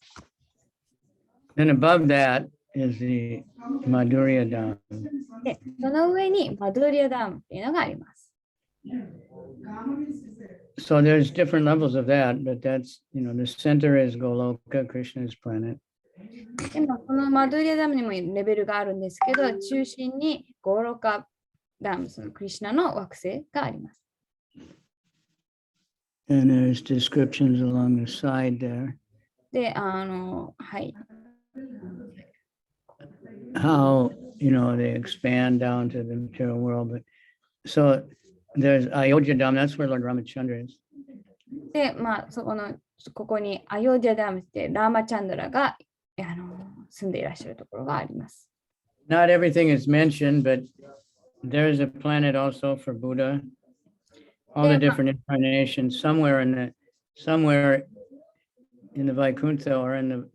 Then above that is the Madhurya Dham. で、その上にマドゥリアダムっていうのがあります。So there's different levels of that, but that's, the center is Goloka, Krishna's planet. でも、このマドゥリアダムにもレベルがあるんですけど、中心にゴーロカダム、そのクリシュナの惑星があります。And there's descriptions along the side there. で、はい。How, they expand down to the material world. But so there's Ayodhya Dham, that's where Lord Ramachandra is. で、ここにアヨディアダムってラーマチャンドラが住んでいらっしゃるところがあります。Not everything is mentioned, but there's a planet also for Buddha. All the different incarnations, somewhere in the Vaikuntha or in the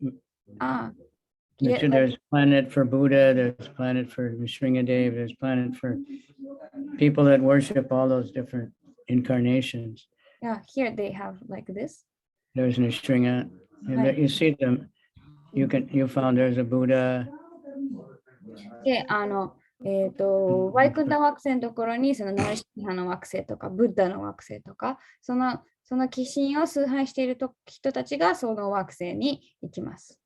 there's a planet for Buddha, there's a planet for Nrsingadev, there's a planet for people that worship all those different incarnations. Yeah, here they have like this. There's Nrsinga, and you see them. You found there's a Buddha. で、ワイクンタ惑星のところにそのナルシハの惑星とかブッダの惑星とかその寄進を崇拝している人たちがその惑星に行きます。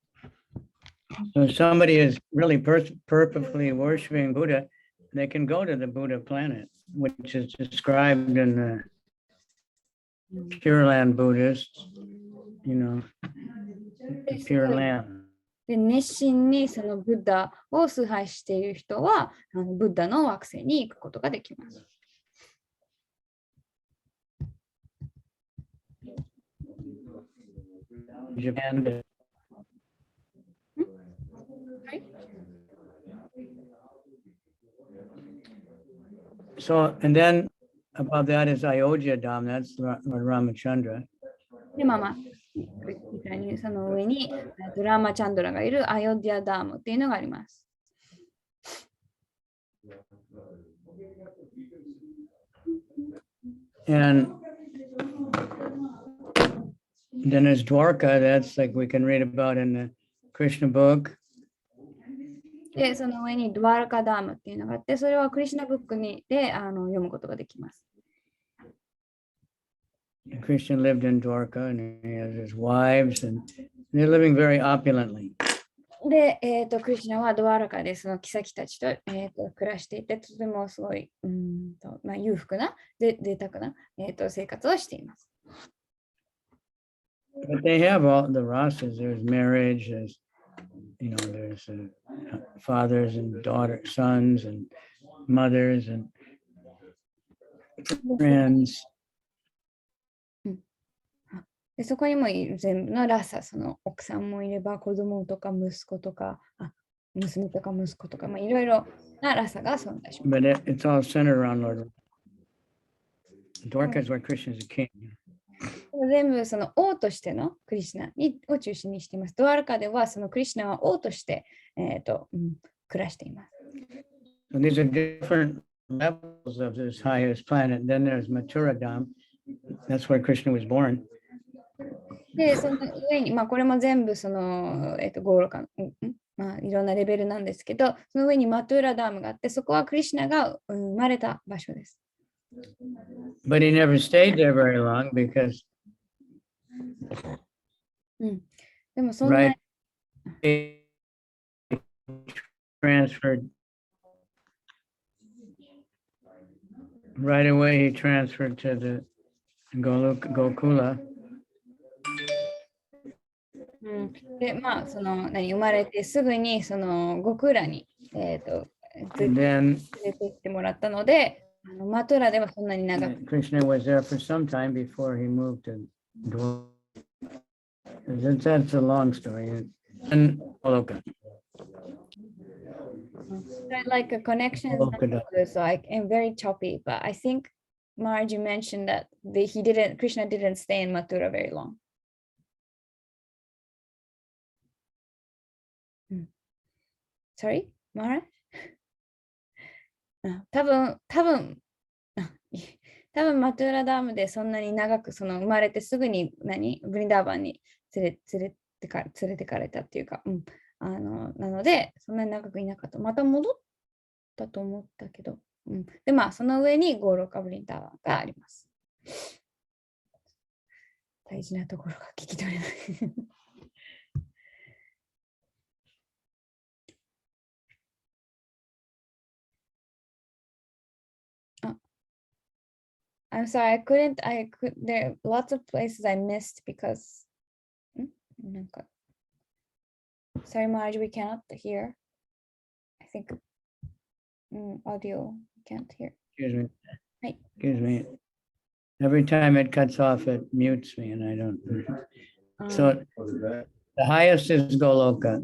So if somebody is really purposefully worshiping Buddha, they can go to the Buddha planet, which is described in the Pure Land Buddhists, Pure Land. で熱心にそのブッダを崇拝している人はブッダの惑星に行くことができます。Japan. So, and then above that is Ayodhya Dham, that's Lord Ramachandra. で、その上にラーマチャンドラがいるアヨディアダームっていうのがあります。And then there's Dwarka, that's like we can read about in the Krishna book. で、その上にドワラカダームっていうのがあって、それはクリシュナブックで読むことができます。Krishna lived in Dwarka and he has his wives and they're living very opulently. で、クリシュナはドワラカでその妃たちと、暮らしていて、とてもすごい裕福な、贅沢な、生活をしています。But they have all the rasas, there's marriage, there's fathers and daughters, sons and mothers and friends. でそこにも全部のラサ、その奥さんもいれば子供とか息子とか娘とか息子とか、いろいろなラサが存在します。But it's all centered around Lord. Dwarka is where Krishna is a king. 全部その王としてのクリシュナを中心にしています。ドワルカではそのクリシュナは王として、暮らしています。So these are different levels of this highest planet. Then there's Mathura Dham. That's where Krishna was born. で、その上に、これも全部その、ゴーロカ、いろんなレベルなんですけど、その上にマトゥーラダムがあって、そこはクリシュナが生まれた場所です。But he never stayed there very long because でもそんな、right transferred. Right away, he transferred to the Gokula. で、まあ、生まれてすぐに、ゴクーラに、連 And れ then て行ってもらったので、マトゥラではそんなに長く。 Krishna was there for some time before he moved to Dwar. That's a long story. And Goloka. Like a connection is not good, so I am very choppy, but I think Marge mentioned that Krishna didn't stay in Mathura very long. Sorry, Marge? 多分マトゥーラダムでそんなに長く生まれてすぐにブリンダーバンに連れてかれたっていうか、なのでそんなに長くいなかった。また戻ったと思ったけど、でまあその上にゴーローカブリンダーバンがあります。大事なところが聞き取れない。I'm sorry, there are lots of places I missed because, sorry, Marge, we cannot hear. I think audio can't hear. Excuse me. Hi. Excuse me. Every time it cuts off, it mutes me, and I don't. So the highest is Goloka.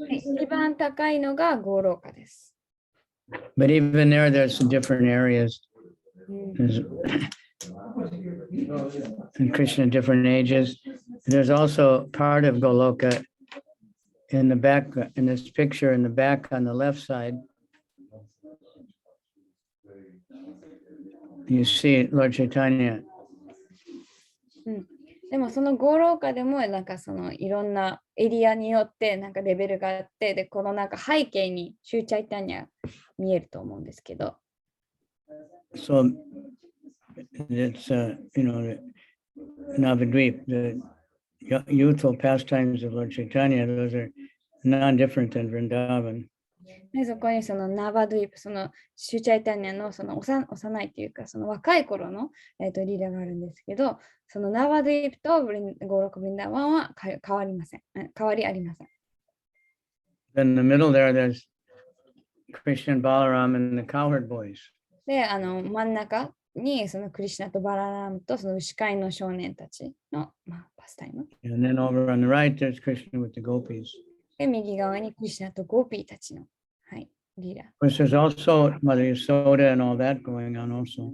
一番高いのがゴーローカです。But even there, there's some different areas. And Krishna at different ages. There's also part of Goloka in the back, in this picture in the back on the left side. You see Lord Chaitanya. でもそのゴーローカでもいろんなエリアによってレベルがあって、でこの背景にシューチャイタニャ見えると思うんですけど。So it's Navadvip, the youthful pastimes of Lord Chaitanya, those are non-different than Vrindavan. でそこにナバドゥイプ、シューチャイタニャの幼いというか若い頃の、リーダーがあるんですけど、ナバドゥイプとゴーローカブリンダーワンは変わりありません。In the middle there, there's Krishna and Balaram and the cowherd boys. で、真ん中にクリシュナとバララムと牛飼いの少年たちの、パスタイム。And then over on the right, there's Krishna with the gopis. で、右側にクリシュナとゴーピーたちの、リーダー。Of course, there's also Mother Yasoda and all that going on also.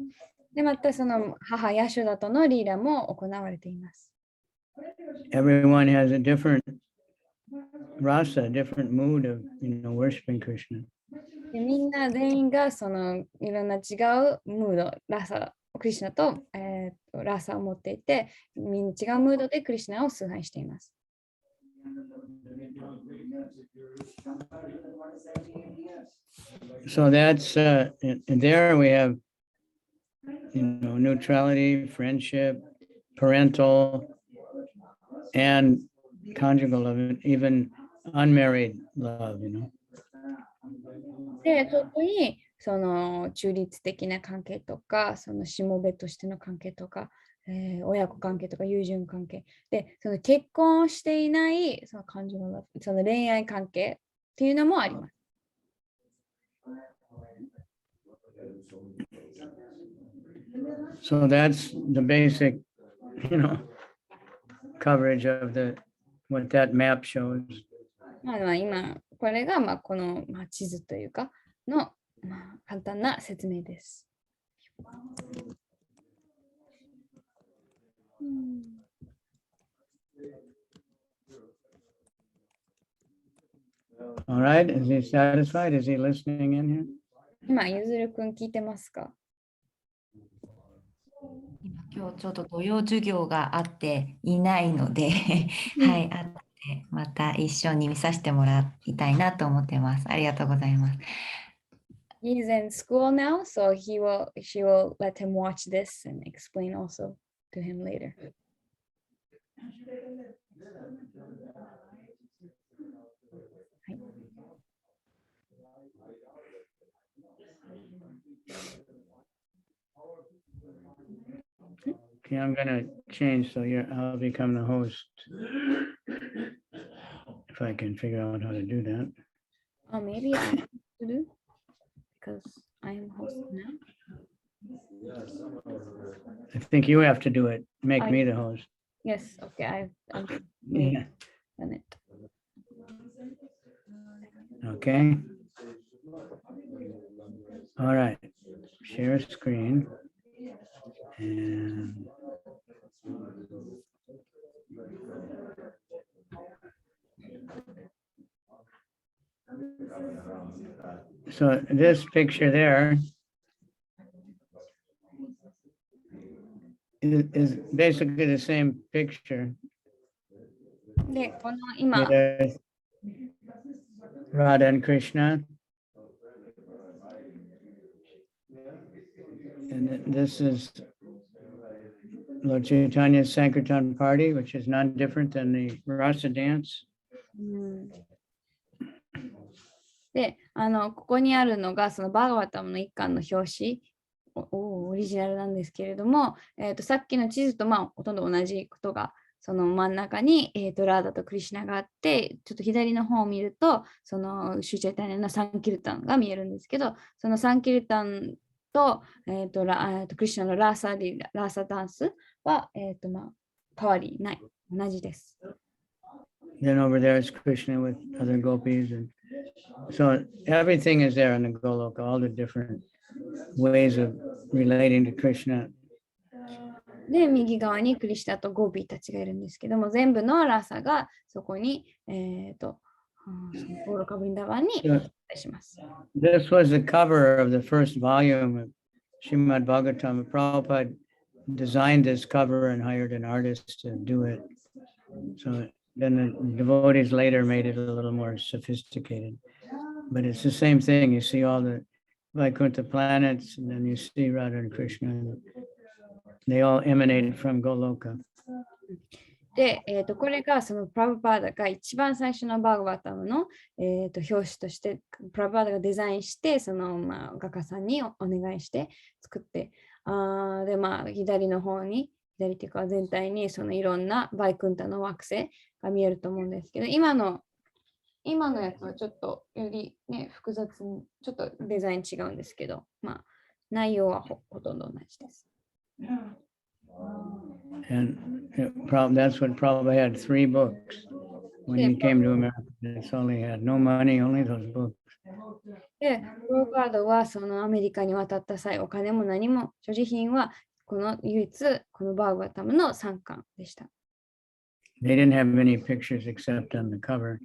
で、また母ヤシュダとのリーダーも行われています。Everyone has a different rasa, a different mood of worshiping Krishna. でみんな全員がいろんな違うムード、クリシュナと、ラサを持っていて、みんな違うムードでクリシュナを崇拝しています。So that's there we have neutrality, friendship, parental, and conjugal love, even unmarried love, で、そこに中立的な関係とか、しもべとしての関係とか、親子関係とか友人関係で、結婚していない感情の恋愛関係っていうのもあります。So that's the basic, coverage of what that map shows. 今これがこの地図というかの簡単な説明です。All right, is he satisfied? Is he listening in here? 今、ゆずるくん聞いてますか？今日ちょっと土曜授業があっていないので、はい、あってまた一緒に見させてもらいたいなと思ってます。ありがとうございます。He's in school now, so she will let him watch this and explain also to him later. はい。Yeah, I'm gonna change so I'll become the host. If I can figure out how to do that. Oh, maybe I have to do because I am host now. I think you have to do it. Make I- me the host. Yes, okay, I've Yeah. done it. Okay. All right. Share screen. And so this picture there is basically the same picture. で、この今、 There's Radha and Krishna. And this is Lord Chaitanya's Sankirtan party, which is not different than the Rasa dance. で、ここにあるのが、そのバーガバタムの一巻の表紙、オリジナルなんですけれども、さっきの地図とほとんど同じことが、その真ん中に、ラーダとクリシュナがあって、ちょっと左の方を見ると、そのシュチェタニアのサンキルタンが見えるんですけど、そのサンキルタンと、クリシュナのラーサダンスは、変わりない。同じです。Then over there is Krishna with other gopis. And so everything is there in the Goloka, all the different ways of relating to Krishna. で、右側にクリシュナとゴーピーたちがいるんですけども、全部のラーサがそこに、ゴーロカブリンダバンにお伝えします。This was the cover of the first volume of Srimad Bhagavatam. Prabhupada designed this cover and hired an artist to do it. So then the devotees later made it a little more sophisticated. But it's the same thing. You see all the Vaikuntha planets, and then you see Radha and Krishna. They all emanated from Goloka. で、これがそのプラブパーダが一番最初のバーガバタムの、表紙としてプラブパーダがデザインしてその、画家さんにお願いして作ってで、左の方に左っていうか全体にそのいろんなバイクンタの惑星が見えると思うんですけど今のやつはちょっとより、ね、複雑にちょっとデザイン違うんですけど、内容はほとんど同じです。And that's what Prabhupada had 3 books. When he came to America, that's all he had. No money, only those books. で、プロパードはそのアメリカに渡った際、お金も何も所持品はこの唯一このバーガタムの3巻でした。They didn't have many pictures except on the cover.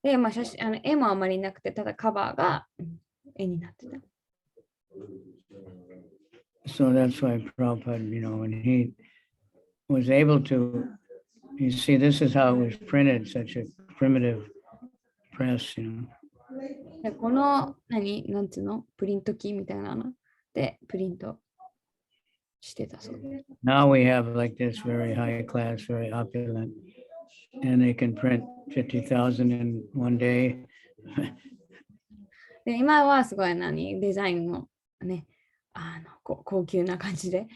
で、写真絵もあまりなくて、ただカバーが絵になってた。So that's why Prabhupada, when he was able to, you see, this is how it was printed, such a primitive press, でこの、なんつうのプリント機みたいなので、プリントしてたそうです。Now we have like this very high class, very opulent, and they can print 50,000 in one day. で今はすごいデザインのね、高級な感じで、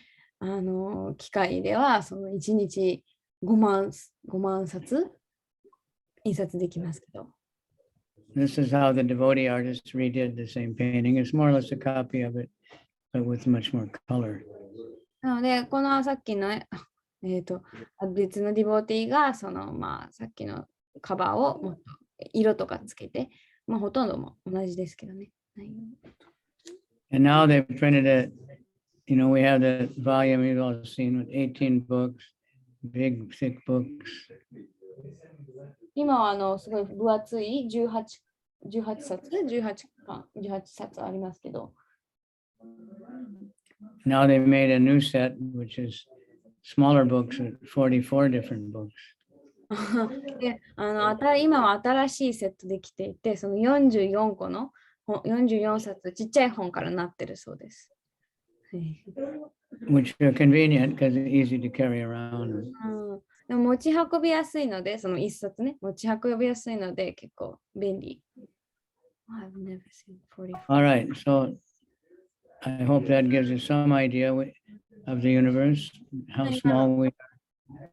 機械ではその1日5万冊印刷できますけど。This is how the devotee artists redid the same painting. It's more or less a copy of it, but with much more color. なので、このさっきの、別のディボーティーがその、さっきのカバーをもっと色とかつけて、ほとんども同じですけどね。And now they printed it, we have the volume you've all seen with 18 books, big, thick books. 今はすごい分厚い18冊ありますけど。Now they made a new set, which is smaller books with 44 different books. で今は新しいセットできていて、その44個の44冊ちっちゃい本からなってるそうです。Which are convenient because it's easy to carry around. でも持ち運びやすいので、その一冊ね、持ち運びやすいので結構便利。I've never seen 44. All right, so I hope that gives you some idea. of the universe, how small we are.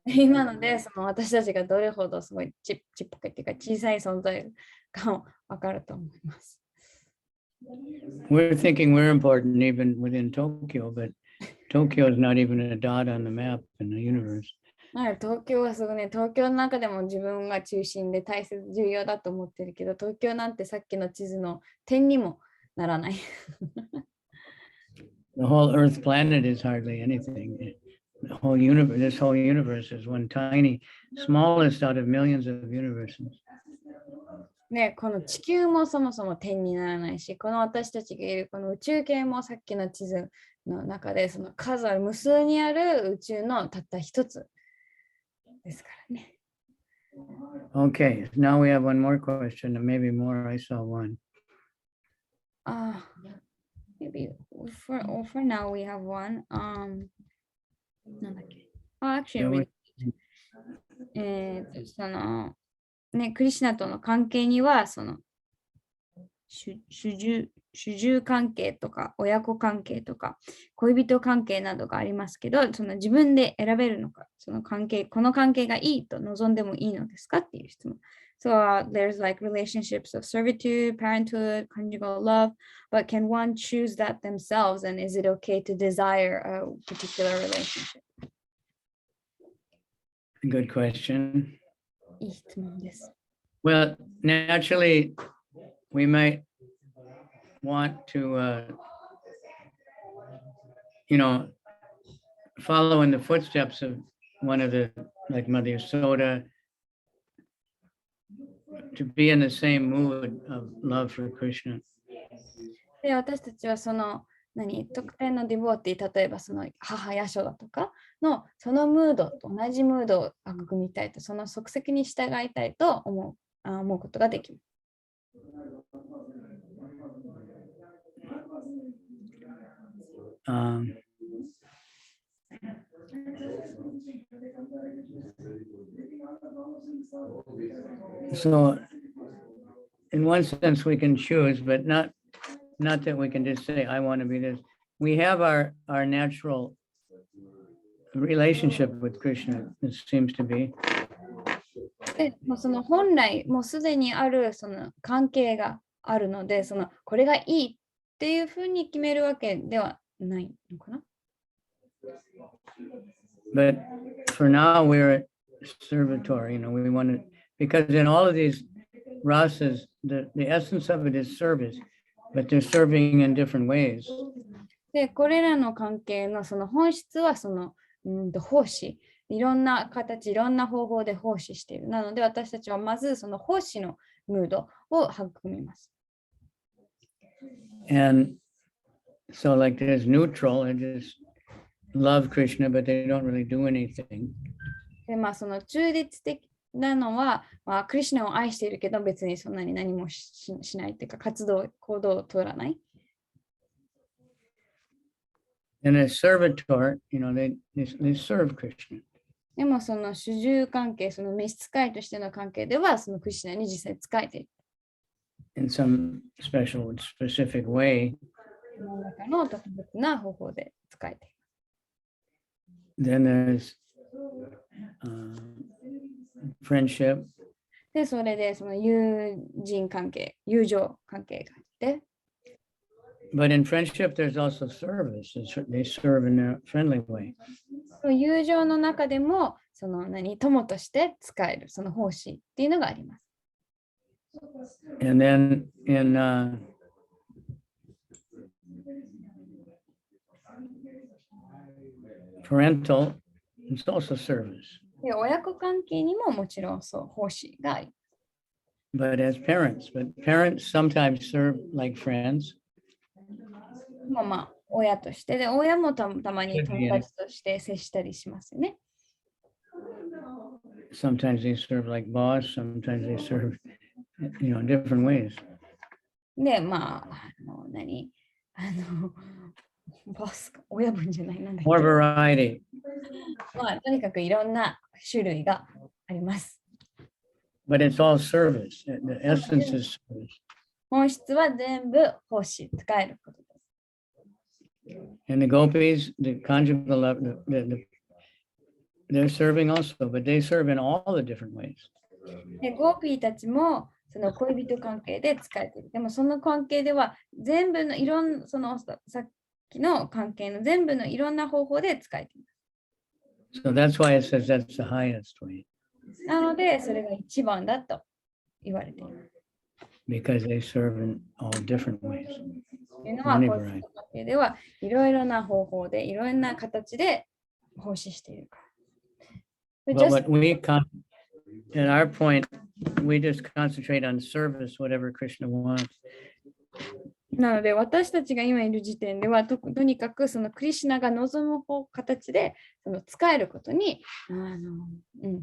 今のでその私たちがどれほどすごいちっぽけっていうか小さい存在かもわかると思います。We're thinking we're important even within Tokyo, but Tokyo is not even a dot on the map in the universe. 東京はすごいね、東京の中でも自分が中心で大切、重要だと思ってるけど、東京なんてさっきの地図の点にもならない。The whole Earth planet is hardly anything. The whole universe, this whole universe is one tiny, smallest out of millions of universes. ね、この地球もそもそも点にならないし、この私たちがいるこの宇宙系もさっきの地図の中でその数ある無数にある宇宙のたった一つですからね。Okay, now we have one more question, and maybe more. I saw one. Maybe for now we have one. なんだっけactually, そのね、クリシュナとの関係にはその主従関係とか親子関係とか恋人関係などがありますけど、その自分で選べるのか、その関係、この関係がいいと望んでもいいのですかっていう質問。So there's like relationships of servitude, parenthood, conjugal love, but can one choose that themselves, and is it okay to desire a particular relationship? Good question. いい質問です。Well, naturally, we might want to, follow in the footsteps of one of the, like Mother Soda, to be in the same mood of love for Krishna. で、私たちはその特定のディボーティ、例えばその母ヤショダとかのそのムードと同じムードを育みたいと、その足跡に従いたいと思うことができます。So, in one sense, we can choose, but not that we can just say, I want to be this. We have our natural relationship with Krishna, it seems to be. でもうその本来もうすでにあるその関係があるので、そのこれがいいっていうふうに決めるわけではないのかな。But for now, we're a servitor, we want to, because in all of these rasas, the essence of it is service, but they're serving in different ways. で、これらの関係のその本質はその奉仕、いろんな形、いろんな方法で奉仕している。なので私たちはまずその奉仕のムードを育みます。And so like there's neutral and just love Krishna, but they don't really do anything. で、その中立的なのは、クリシュナを愛しているけど別にそんなに何も しないというか行動を取らない。And as servitor, they serve Krishna. でもその主従関係、その召使いとしての関係では、そのクリシュナに実際使えている。In some specific way. 何らかの特別な方法で使えている。Then there's friendship. で、それでその友人関係、友情関係があって。But in friendship, there's also service. They serve in a friendly way. 友情の中でも、その友として使える、その奉仕っていうのがあります。And then in parental, it's also service. で、親子関係にももちろんそう奉仕があります。But as parents sometimes serve like friends. 親としてで、親もたまに友達として接したりしますよね。Sometimes they serve like boss, sometimes they serve, different ways. で、ボスか、親分じゃない、なんだっけ。More variety. とにかくいろんな種類があります。But it's all service. The essence is service. 本質は全部奉仕、使えることです。And the gopis, the conjugal love, they're serving also, but they serve in all the different ways. でゴーピーたちもその恋人関係で使えている。でもその関係では全部のいろんなそのさっきの関係の全部のいろんな方法で使えています。So that's why it says that's the highest way. なのでそれが一番だと言われています。Because they serve in all different ways. というのは、恋人関係ではいろいろな方法でいろんな形で奉仕しているから。But what we at our point, we just concentrate on service, whatever Krishna wants. なので私たちが今いる時点ではとにかくそのクリシュナが望む形でその使えることに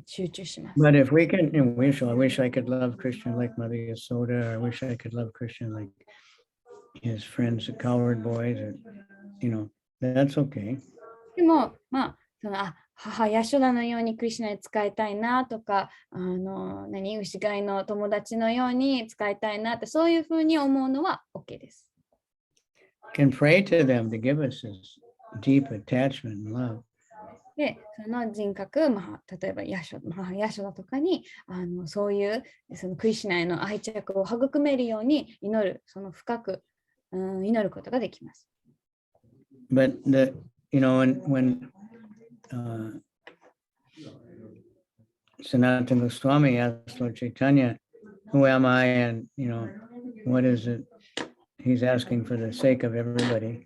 集中します。But if we can, I wish I could love Krishna like Mother Yasoda, or I wish I could love Krishna like his friends, the coward boys, or that's okay. でもその母ヤショダのようにクリシュナに使いたいなとか、牛飼いの友達のように使いたいなってそういうふうに思うのは OK です。Can pray to them to give us this deep attachment and love. で、その人格、例えば母ヤショダとかにそういうそのクリシュナへの愛着を育めるように祈る、その深く祈ることができます。But when Sanatana Goswami asked Lord Chaitanya, who am I, and what is it he's asking for the sake of everybody.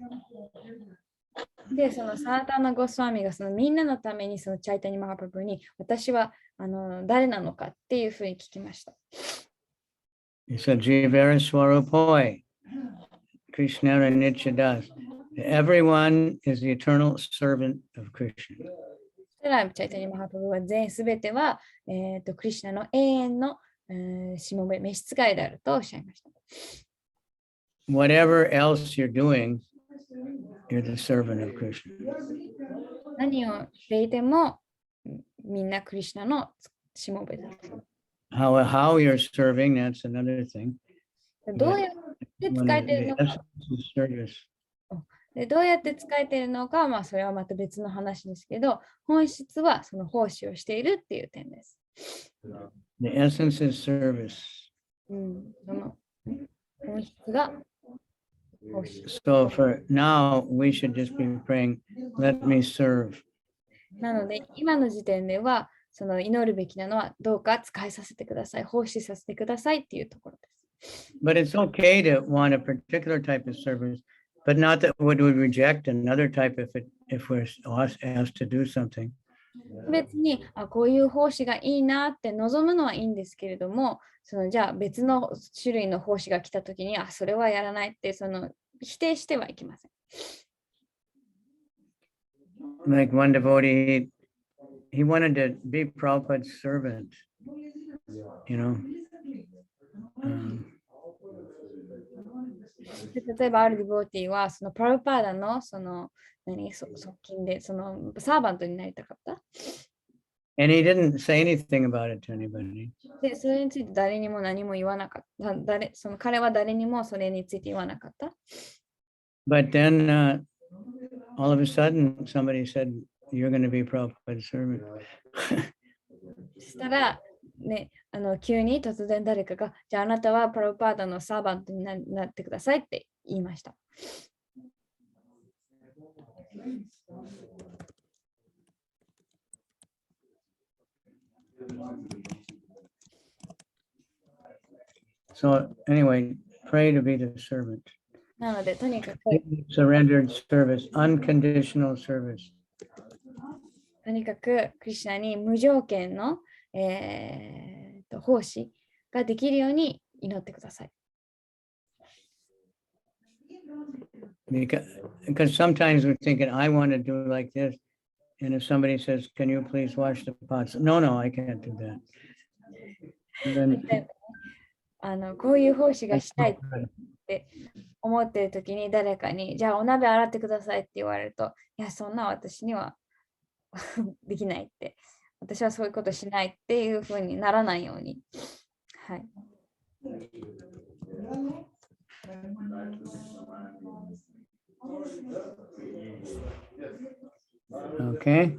で、そのサナタナ・ゴスワミがそのみんなのためにそのチャイタニ・マハプラブに私は誰なのかっていうふうに聞きました。He said, Jivara Swarupoi, Krishnara Nityadas. Everyone is the eternal servant of Krishna. チャイタニ・マハプラブはすべては、クリシュナの永遠の、しもべ、召使いであるとおっしゃいました。Whatever else you're doing, you're the servant of Krishna. 何をしていてもみんなクリシュナのしもべだ。How you're serving, that's another thing. どうやって使えているのか。どうやって使えているのか、それはまた別の話ですけど、本質はその奉仕をしているっていう点です。The essence is service. その本質が奉仕。So for now, we should just be praying, let me serve. なので、今の時点では、その祈るべきなのは、どうか使いさせてください、奉仕させてくださいっていうところです。But it's okay to want a particular type of service, but not that we would reject another type if we're asked to do something. 別にこういう奉仕がいいなって望むのはいいんですけれども、じゃあ別の種類の奉仕が来たときにそれはやらないって否定してはいけません。Like one devotee, he wanted to be Prabhupada's servant,例えばあるディボーティーはそのプラブパーダの側近でサーバントになりたかった。And he didn't say anything about it to anybody. で、それについて誰にも何も言わなかった。彼は誰にもそれについて言わなかった。But then all of a sudden somebody said, you're going to be Prabhupada's servant. そしたら、急に突然誰かが、じゃああなたはプラブパーダのサーバントになってくださいって言いました。So anyway, pray to be the servant. なので、とにかく、Surrendered service, unconditional service. とにかく、クリシュナに無条件の、奉仕ができるように祈ってください。Because sometimes we're thinking, I want to do like this. And if somebody says, can you please wash the pots? No, I can't do that. Then, こういう奉仕がしたいって思っているときに誰かに、じゃあお鍋洗ってくださいって言われると、いや、そんな私にはできないって。私はそういうことしないっていうふうにならないように。はい。です。Okay.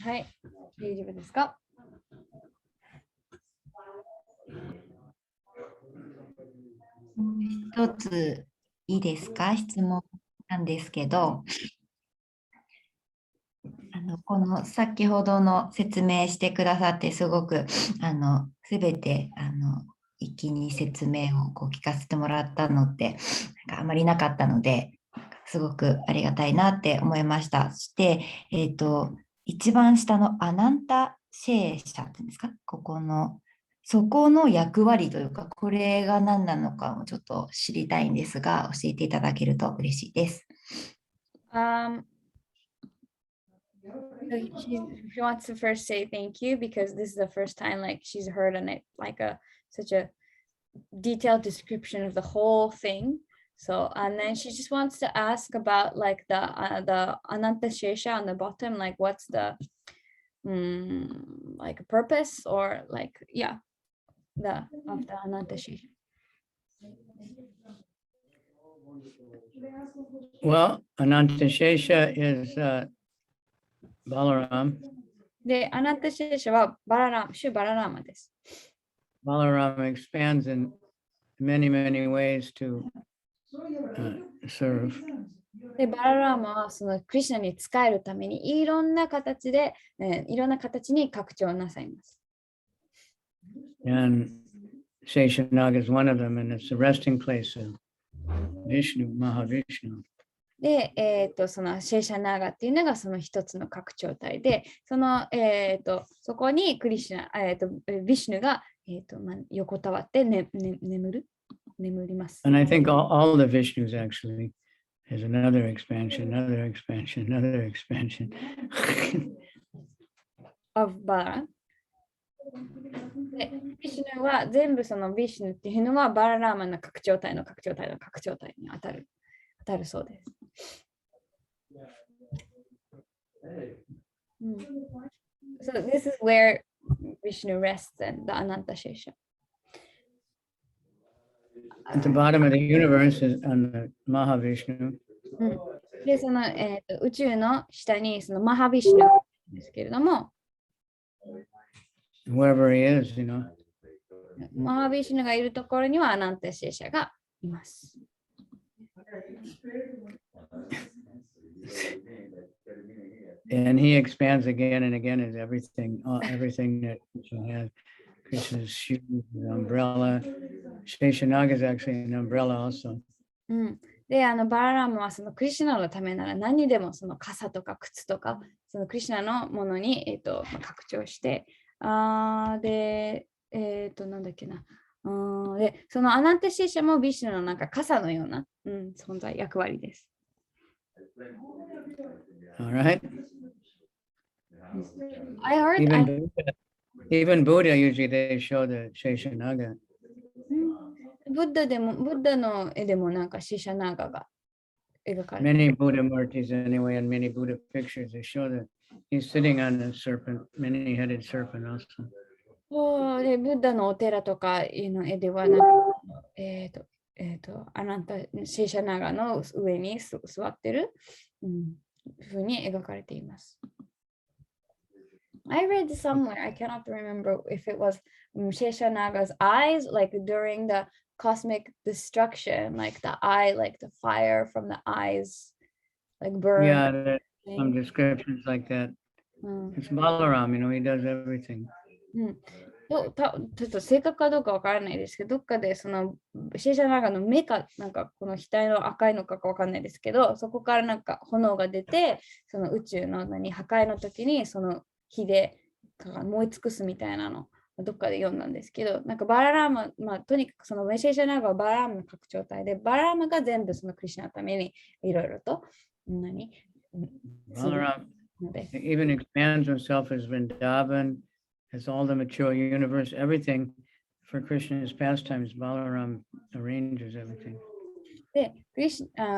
はい。大丈夫ですか？一ついいですか？質問なんですけど、この先ほどの説明してくださってすごくすべて一気に説明を聞かせてもらったのってなんかあまりなかったのですごくありがたいなって思いました。そして、一番下のアナンタシェーシャっていうんですか、そこの役割というか、これが何なのかもちょっと知りたいんですが、教えていただけると嬉しいです。So she wants to first say thank you because this is the first time like she's heard on it like such a detailed description of the whole thing. So and then she just wants to ask about like the Ananta Shesha on the bottom, like what's the like purpose or like the of the Ananta Shesha. Well, Anantashesha is Balaram. で、アナンタシェーシャはバララーマ、主バララーマです。Balaram expands in many, many ways to serve. で、バララーマはそのクリシュナに仕えるためにいろんな形で、いろんな形に拡張なさいます。And Sheshanaga is one of them, and it's the resting place of Vishnu, Mahavishnu. で、そのシェーシャナーガっていうのがその一つの拡張体で、そこにクリシュナ、ビシュヌが、横たわって、眠ります。And I think all the Vishnus actually has another expansion, another expansion, another expansion. of バラで、ビシュヌは全部そのビシュヌっていうのはバララーマの拡張体の拡張体の拡張体に当たるそうです。So this is where Vishnu rests and the Ananta Shesha. At the bottom of the universe is on the Mahavishnu. で、その、宇宙の下にそのマハビシュヌですけれども、Wherever he is, you know. マハビシュヌがいるところにはアナンタシェシャがいます。And he expands again and again as everything that Krishna has. Krishna's shoes, his umbrella. Sheshanaga is actually an umbrella also. で、バララーマはそのクリシュナのためなら何にでもその傘とか靴とか、そのクリシュナのものに、拡張して、で、なんだっけな。で、そのアナンタシーシャもビシュヌのなんか傘のような、存在、役割です。All right. I heard even Buddha usually they show the Sheshanaga. ブッダの絵でもなんかシーシャナーガが描かれて Many Buddha murtis anyway, and many Buddha pictures they show that he's sitting on a serpent, many-headed serpent also. で、ブッダのお寺とかの絵ではなんか、アナンタシーシャナーガの上に座ってる、ふうに描かれています。I read somewhere, I cannot remember if it was Sheshanaga's eyes, like during the cosmic destruction, like the eye, like the fire from the eyes, like burn. Yeah, there's some descriptions like that. It's Balaram, you know, he does everything. ちょっと正確かどうかわからないですけど、どっかでそのシェーシャナガの目か、なんかこの額の赤いのかわかんないですけど、そこからなんか炎が出て、その宇宙の破壊の時にその火で燃え尽くすみたいなのどっかで読んだんですけど、なんかバララーマ、とにかくそのシェーシャナガはバララーマの拡張体で、バララーマが全部そのクリシュナのためにいろいろとBalaram even expands himself as Vrindavan, as all the mature universe, everything for Krishna's pastimes. Balaram arranges everything. で、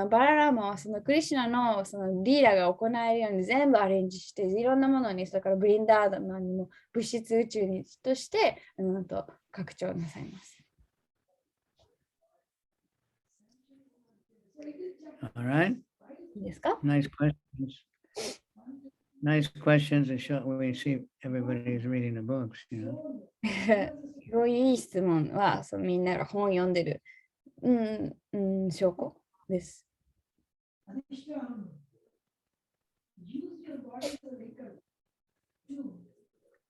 バララーマはそのクリシュナのそのリーラが行えるように全部アレンジして、いろんなものに、それからブリンダーダナにも物質宇宙にとして拡張なさいます。All right. いいですか？ Nice questions. Nice questions and show we see everybody's reading the books, you know. すごいいい質問はみんなが本を読んでる、証拠です。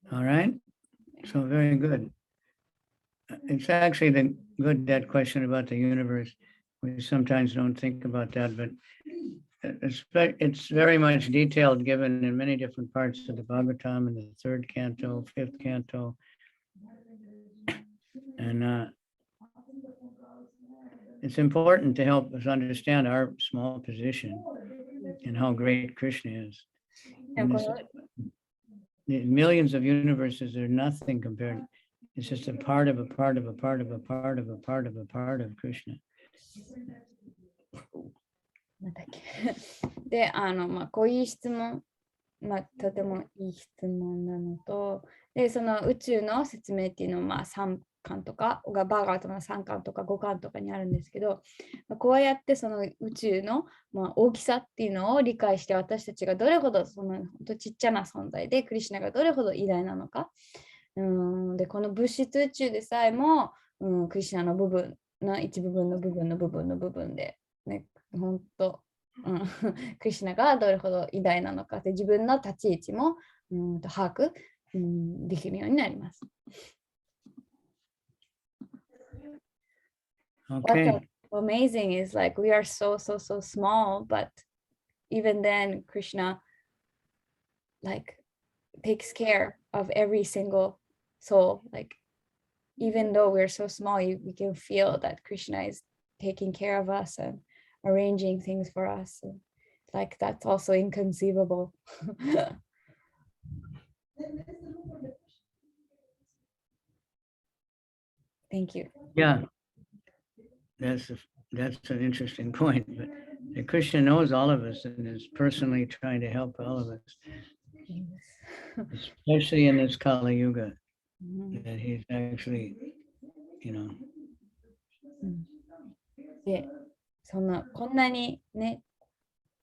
All right. So very good. It's actually that question about the universe. We sometimes don't think about that, but it's very much detailed, given in many different parts of the Bhagavatam, in the 3rd canto, 5th canto. And it's important to help us understand our small position and how great Krishna is. And the millions of universes are nothing compared. It's just a part of a part of a part of a part of a part of a part of Krishna. で、こういう質問、とてもいい質問なのと、で、その宇宙の説明っていうのは、3巻とか、バーガーとの3巻とか5巻とかにあるんですけど、こうやってその宇宙の、大きさっていうのを理解して、私たちがどれほどちっちゃな存在で、クリシュナがどれほど偉大なのか。で、この物質宇宙でさえも、クリシュナの部分の一部分の部分の部分の部分で、ね、本当、クリシュナがどれほど偉大なのかって自分の立ち位置も把握、できるようになります。Okay. What's amazing is like we are so small, but even then Krishna like takes care of every single soul. Like even though we're so small, we can feel that Krishna is taking care of us and arranging things for us. And like that's also inconceivable. Thank you. Yeah, that's an interesting point. But Krishna knows all of us and is personally trying to help all of us, especially in this Kali Yuga. That he's actually, you know. で、こんなにね、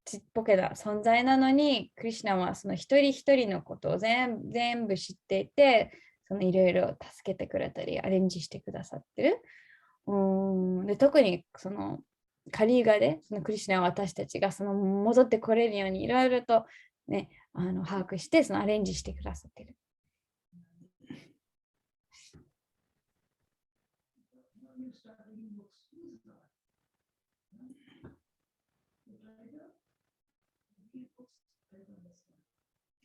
ちっぽけな存在なのに、クリシュナはその一人一人のことを全部知っていて、いろいろ助けてくれたり、アレンジしてくださってる。で、特にカリーガで、クリシュナは私たちが戻ってこれるようにいろいろと、ね、把握して、アレンジしてくださってる。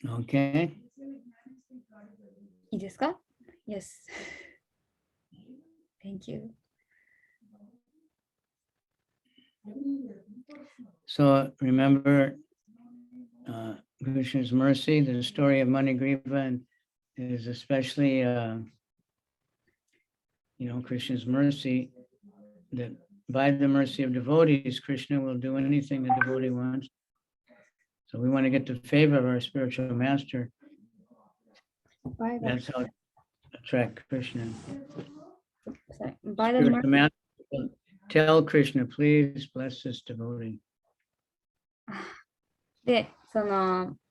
Okay. いいですか？ Yes. Thank you. So remember Krishna's mercy, the story of Manigriva is especially, Krishna's mercy, that by the mercy of devotees, Krishna will do anything the devotee wants. So we want to get the favor of our spiritual master. That's how to attract Krishna. By the Spiritual master will tell Krishna, please bless this devotee. で、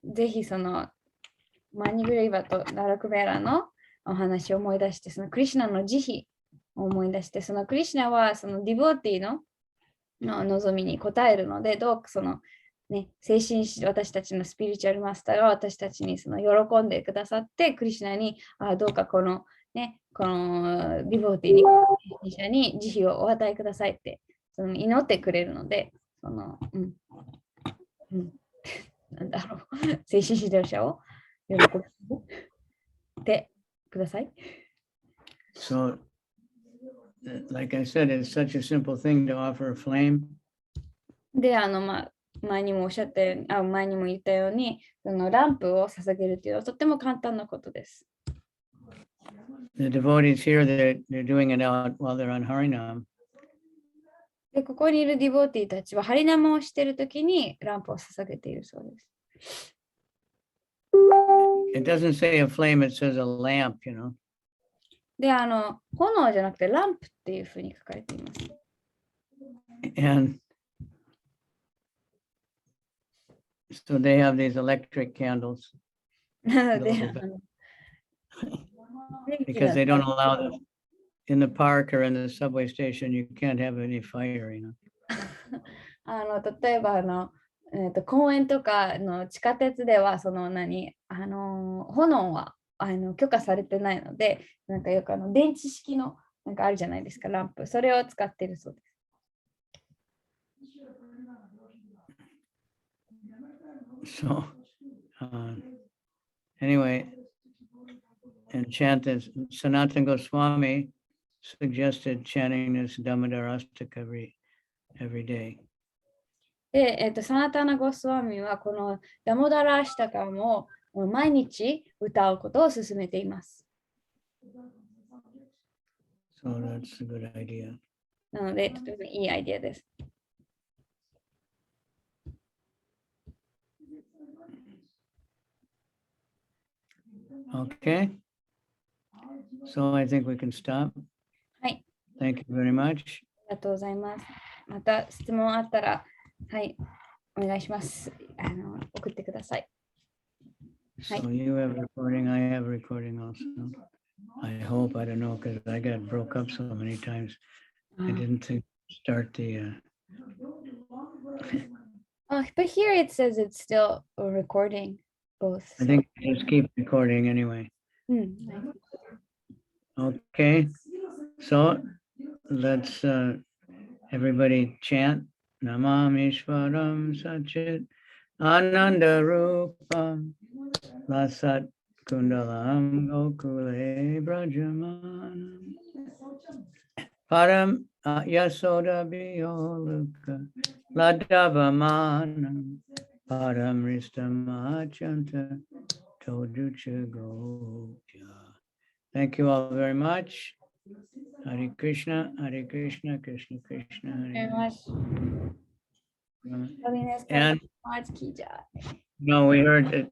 ぜひマニグレイバとララクベラのお話を思い出して、クリシュナの慈悲を思い出して、クリシュナはディボーティの望みに応えるので、どうか精神私たちのスピリチュアルマスターが私たちに喜んでくださって、クリシュナにどうかこのディボーティに慈悲をお与えくださいって祈ってくれるので、なんだろう、精神指導者を喜んでください。So, like I said, it's such a simple thing to offer a flame. で、前にもおっしゃったように、前にも言ったように、ランプを捧げるというのはとても簡単なことです。The devotees here, they're doing it out while they're on Harinam. で、ここにいるディボーティーたちはハリナムをしているときにランプを捧げているそうです。It doesn't say a flame, it says a lamp, で、炎じゃなくてランプっていうふうに書かれています。And So they have these electric candles なので、 Those- 電気 because の they don't allow them in the park or in the subway station. You can't have any fire, you know. 例えば公園とかの地下鉄では炎は許可されてないので、なんかよく電池式のなんかあるじゃないですか、ランプ。それを使っているそうです。So, anyway, and chant this. Sanatana Goswami suggested chanting this Dhammadarastaka every day. で、サナタナ・ゴスワミはこのダモダラ・アシタカも毎日歌うことを勧めています。So that's a good idea. なので、とてもいいアイデアです。Okay. So I think we can stop. はい。 Thank you very much. ありがとうございます。また質問あったら、はい、お願いします。送ってください。So you have recording, I have recording also. I hope, I don't know, because I got broke up so many times. I didn't think start the. But here it says it's still recording both. I think just keep recording anyway. うん。 Okay. So let's everybody chant Namamishvaram Sachit Ananda Rupam Lasat Kundalam Gokule Brajamanam Param Yasoda Bioluka Ladavamanam Param Ristamachanta Toducha Gopya. Thank you all very much. Hare Krishna, Krishna Krishna, Hare Hare. And no, we heard that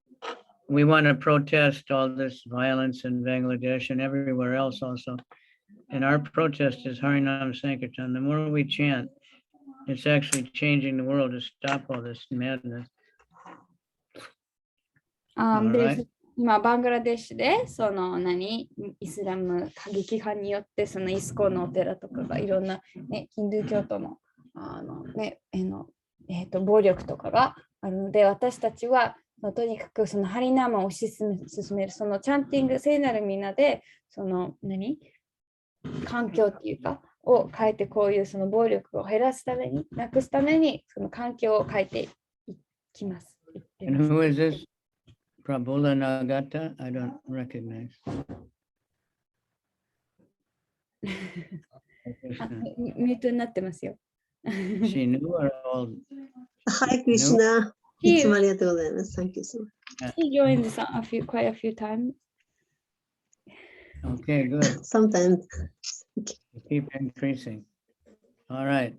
we want to protest all this violence in Bangladesh and everywhere else also. And our protest is Harinam Sankirtan. The more we chant, it's actually changing the world to stop all this madness. で今、バングラデシュでイスラム過激派によってイスコンのお寺とかがいろんな、ね、ヒンドゥー教徒の暴力とかがあるので、私たちはとにかくハリナーマを推し進めるチャンティング聖なるみんなで環境っていうかを変えて、こういう暴力を減らすためになくすために環境を変えていきます。 And who is this? Prabhula Nagata? I don't recognize. ミュートになってますよ。 She knew or old? Hi, Krishna. いつもありがとうございます。Thank you so much. He joined quite a few times. Okay, good. Sometimes. Keep increasing. All right.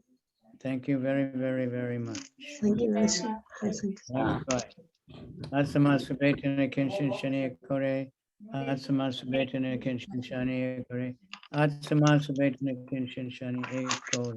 Thank you very, very, very much. Thank you, Nancy. Hi, thank you. Bye. Atsamasubetana Kenshin Shani Kore. Atsamasubetana Kenshin Shani Kore. Atsamasubetana Kenshin Shani Kore.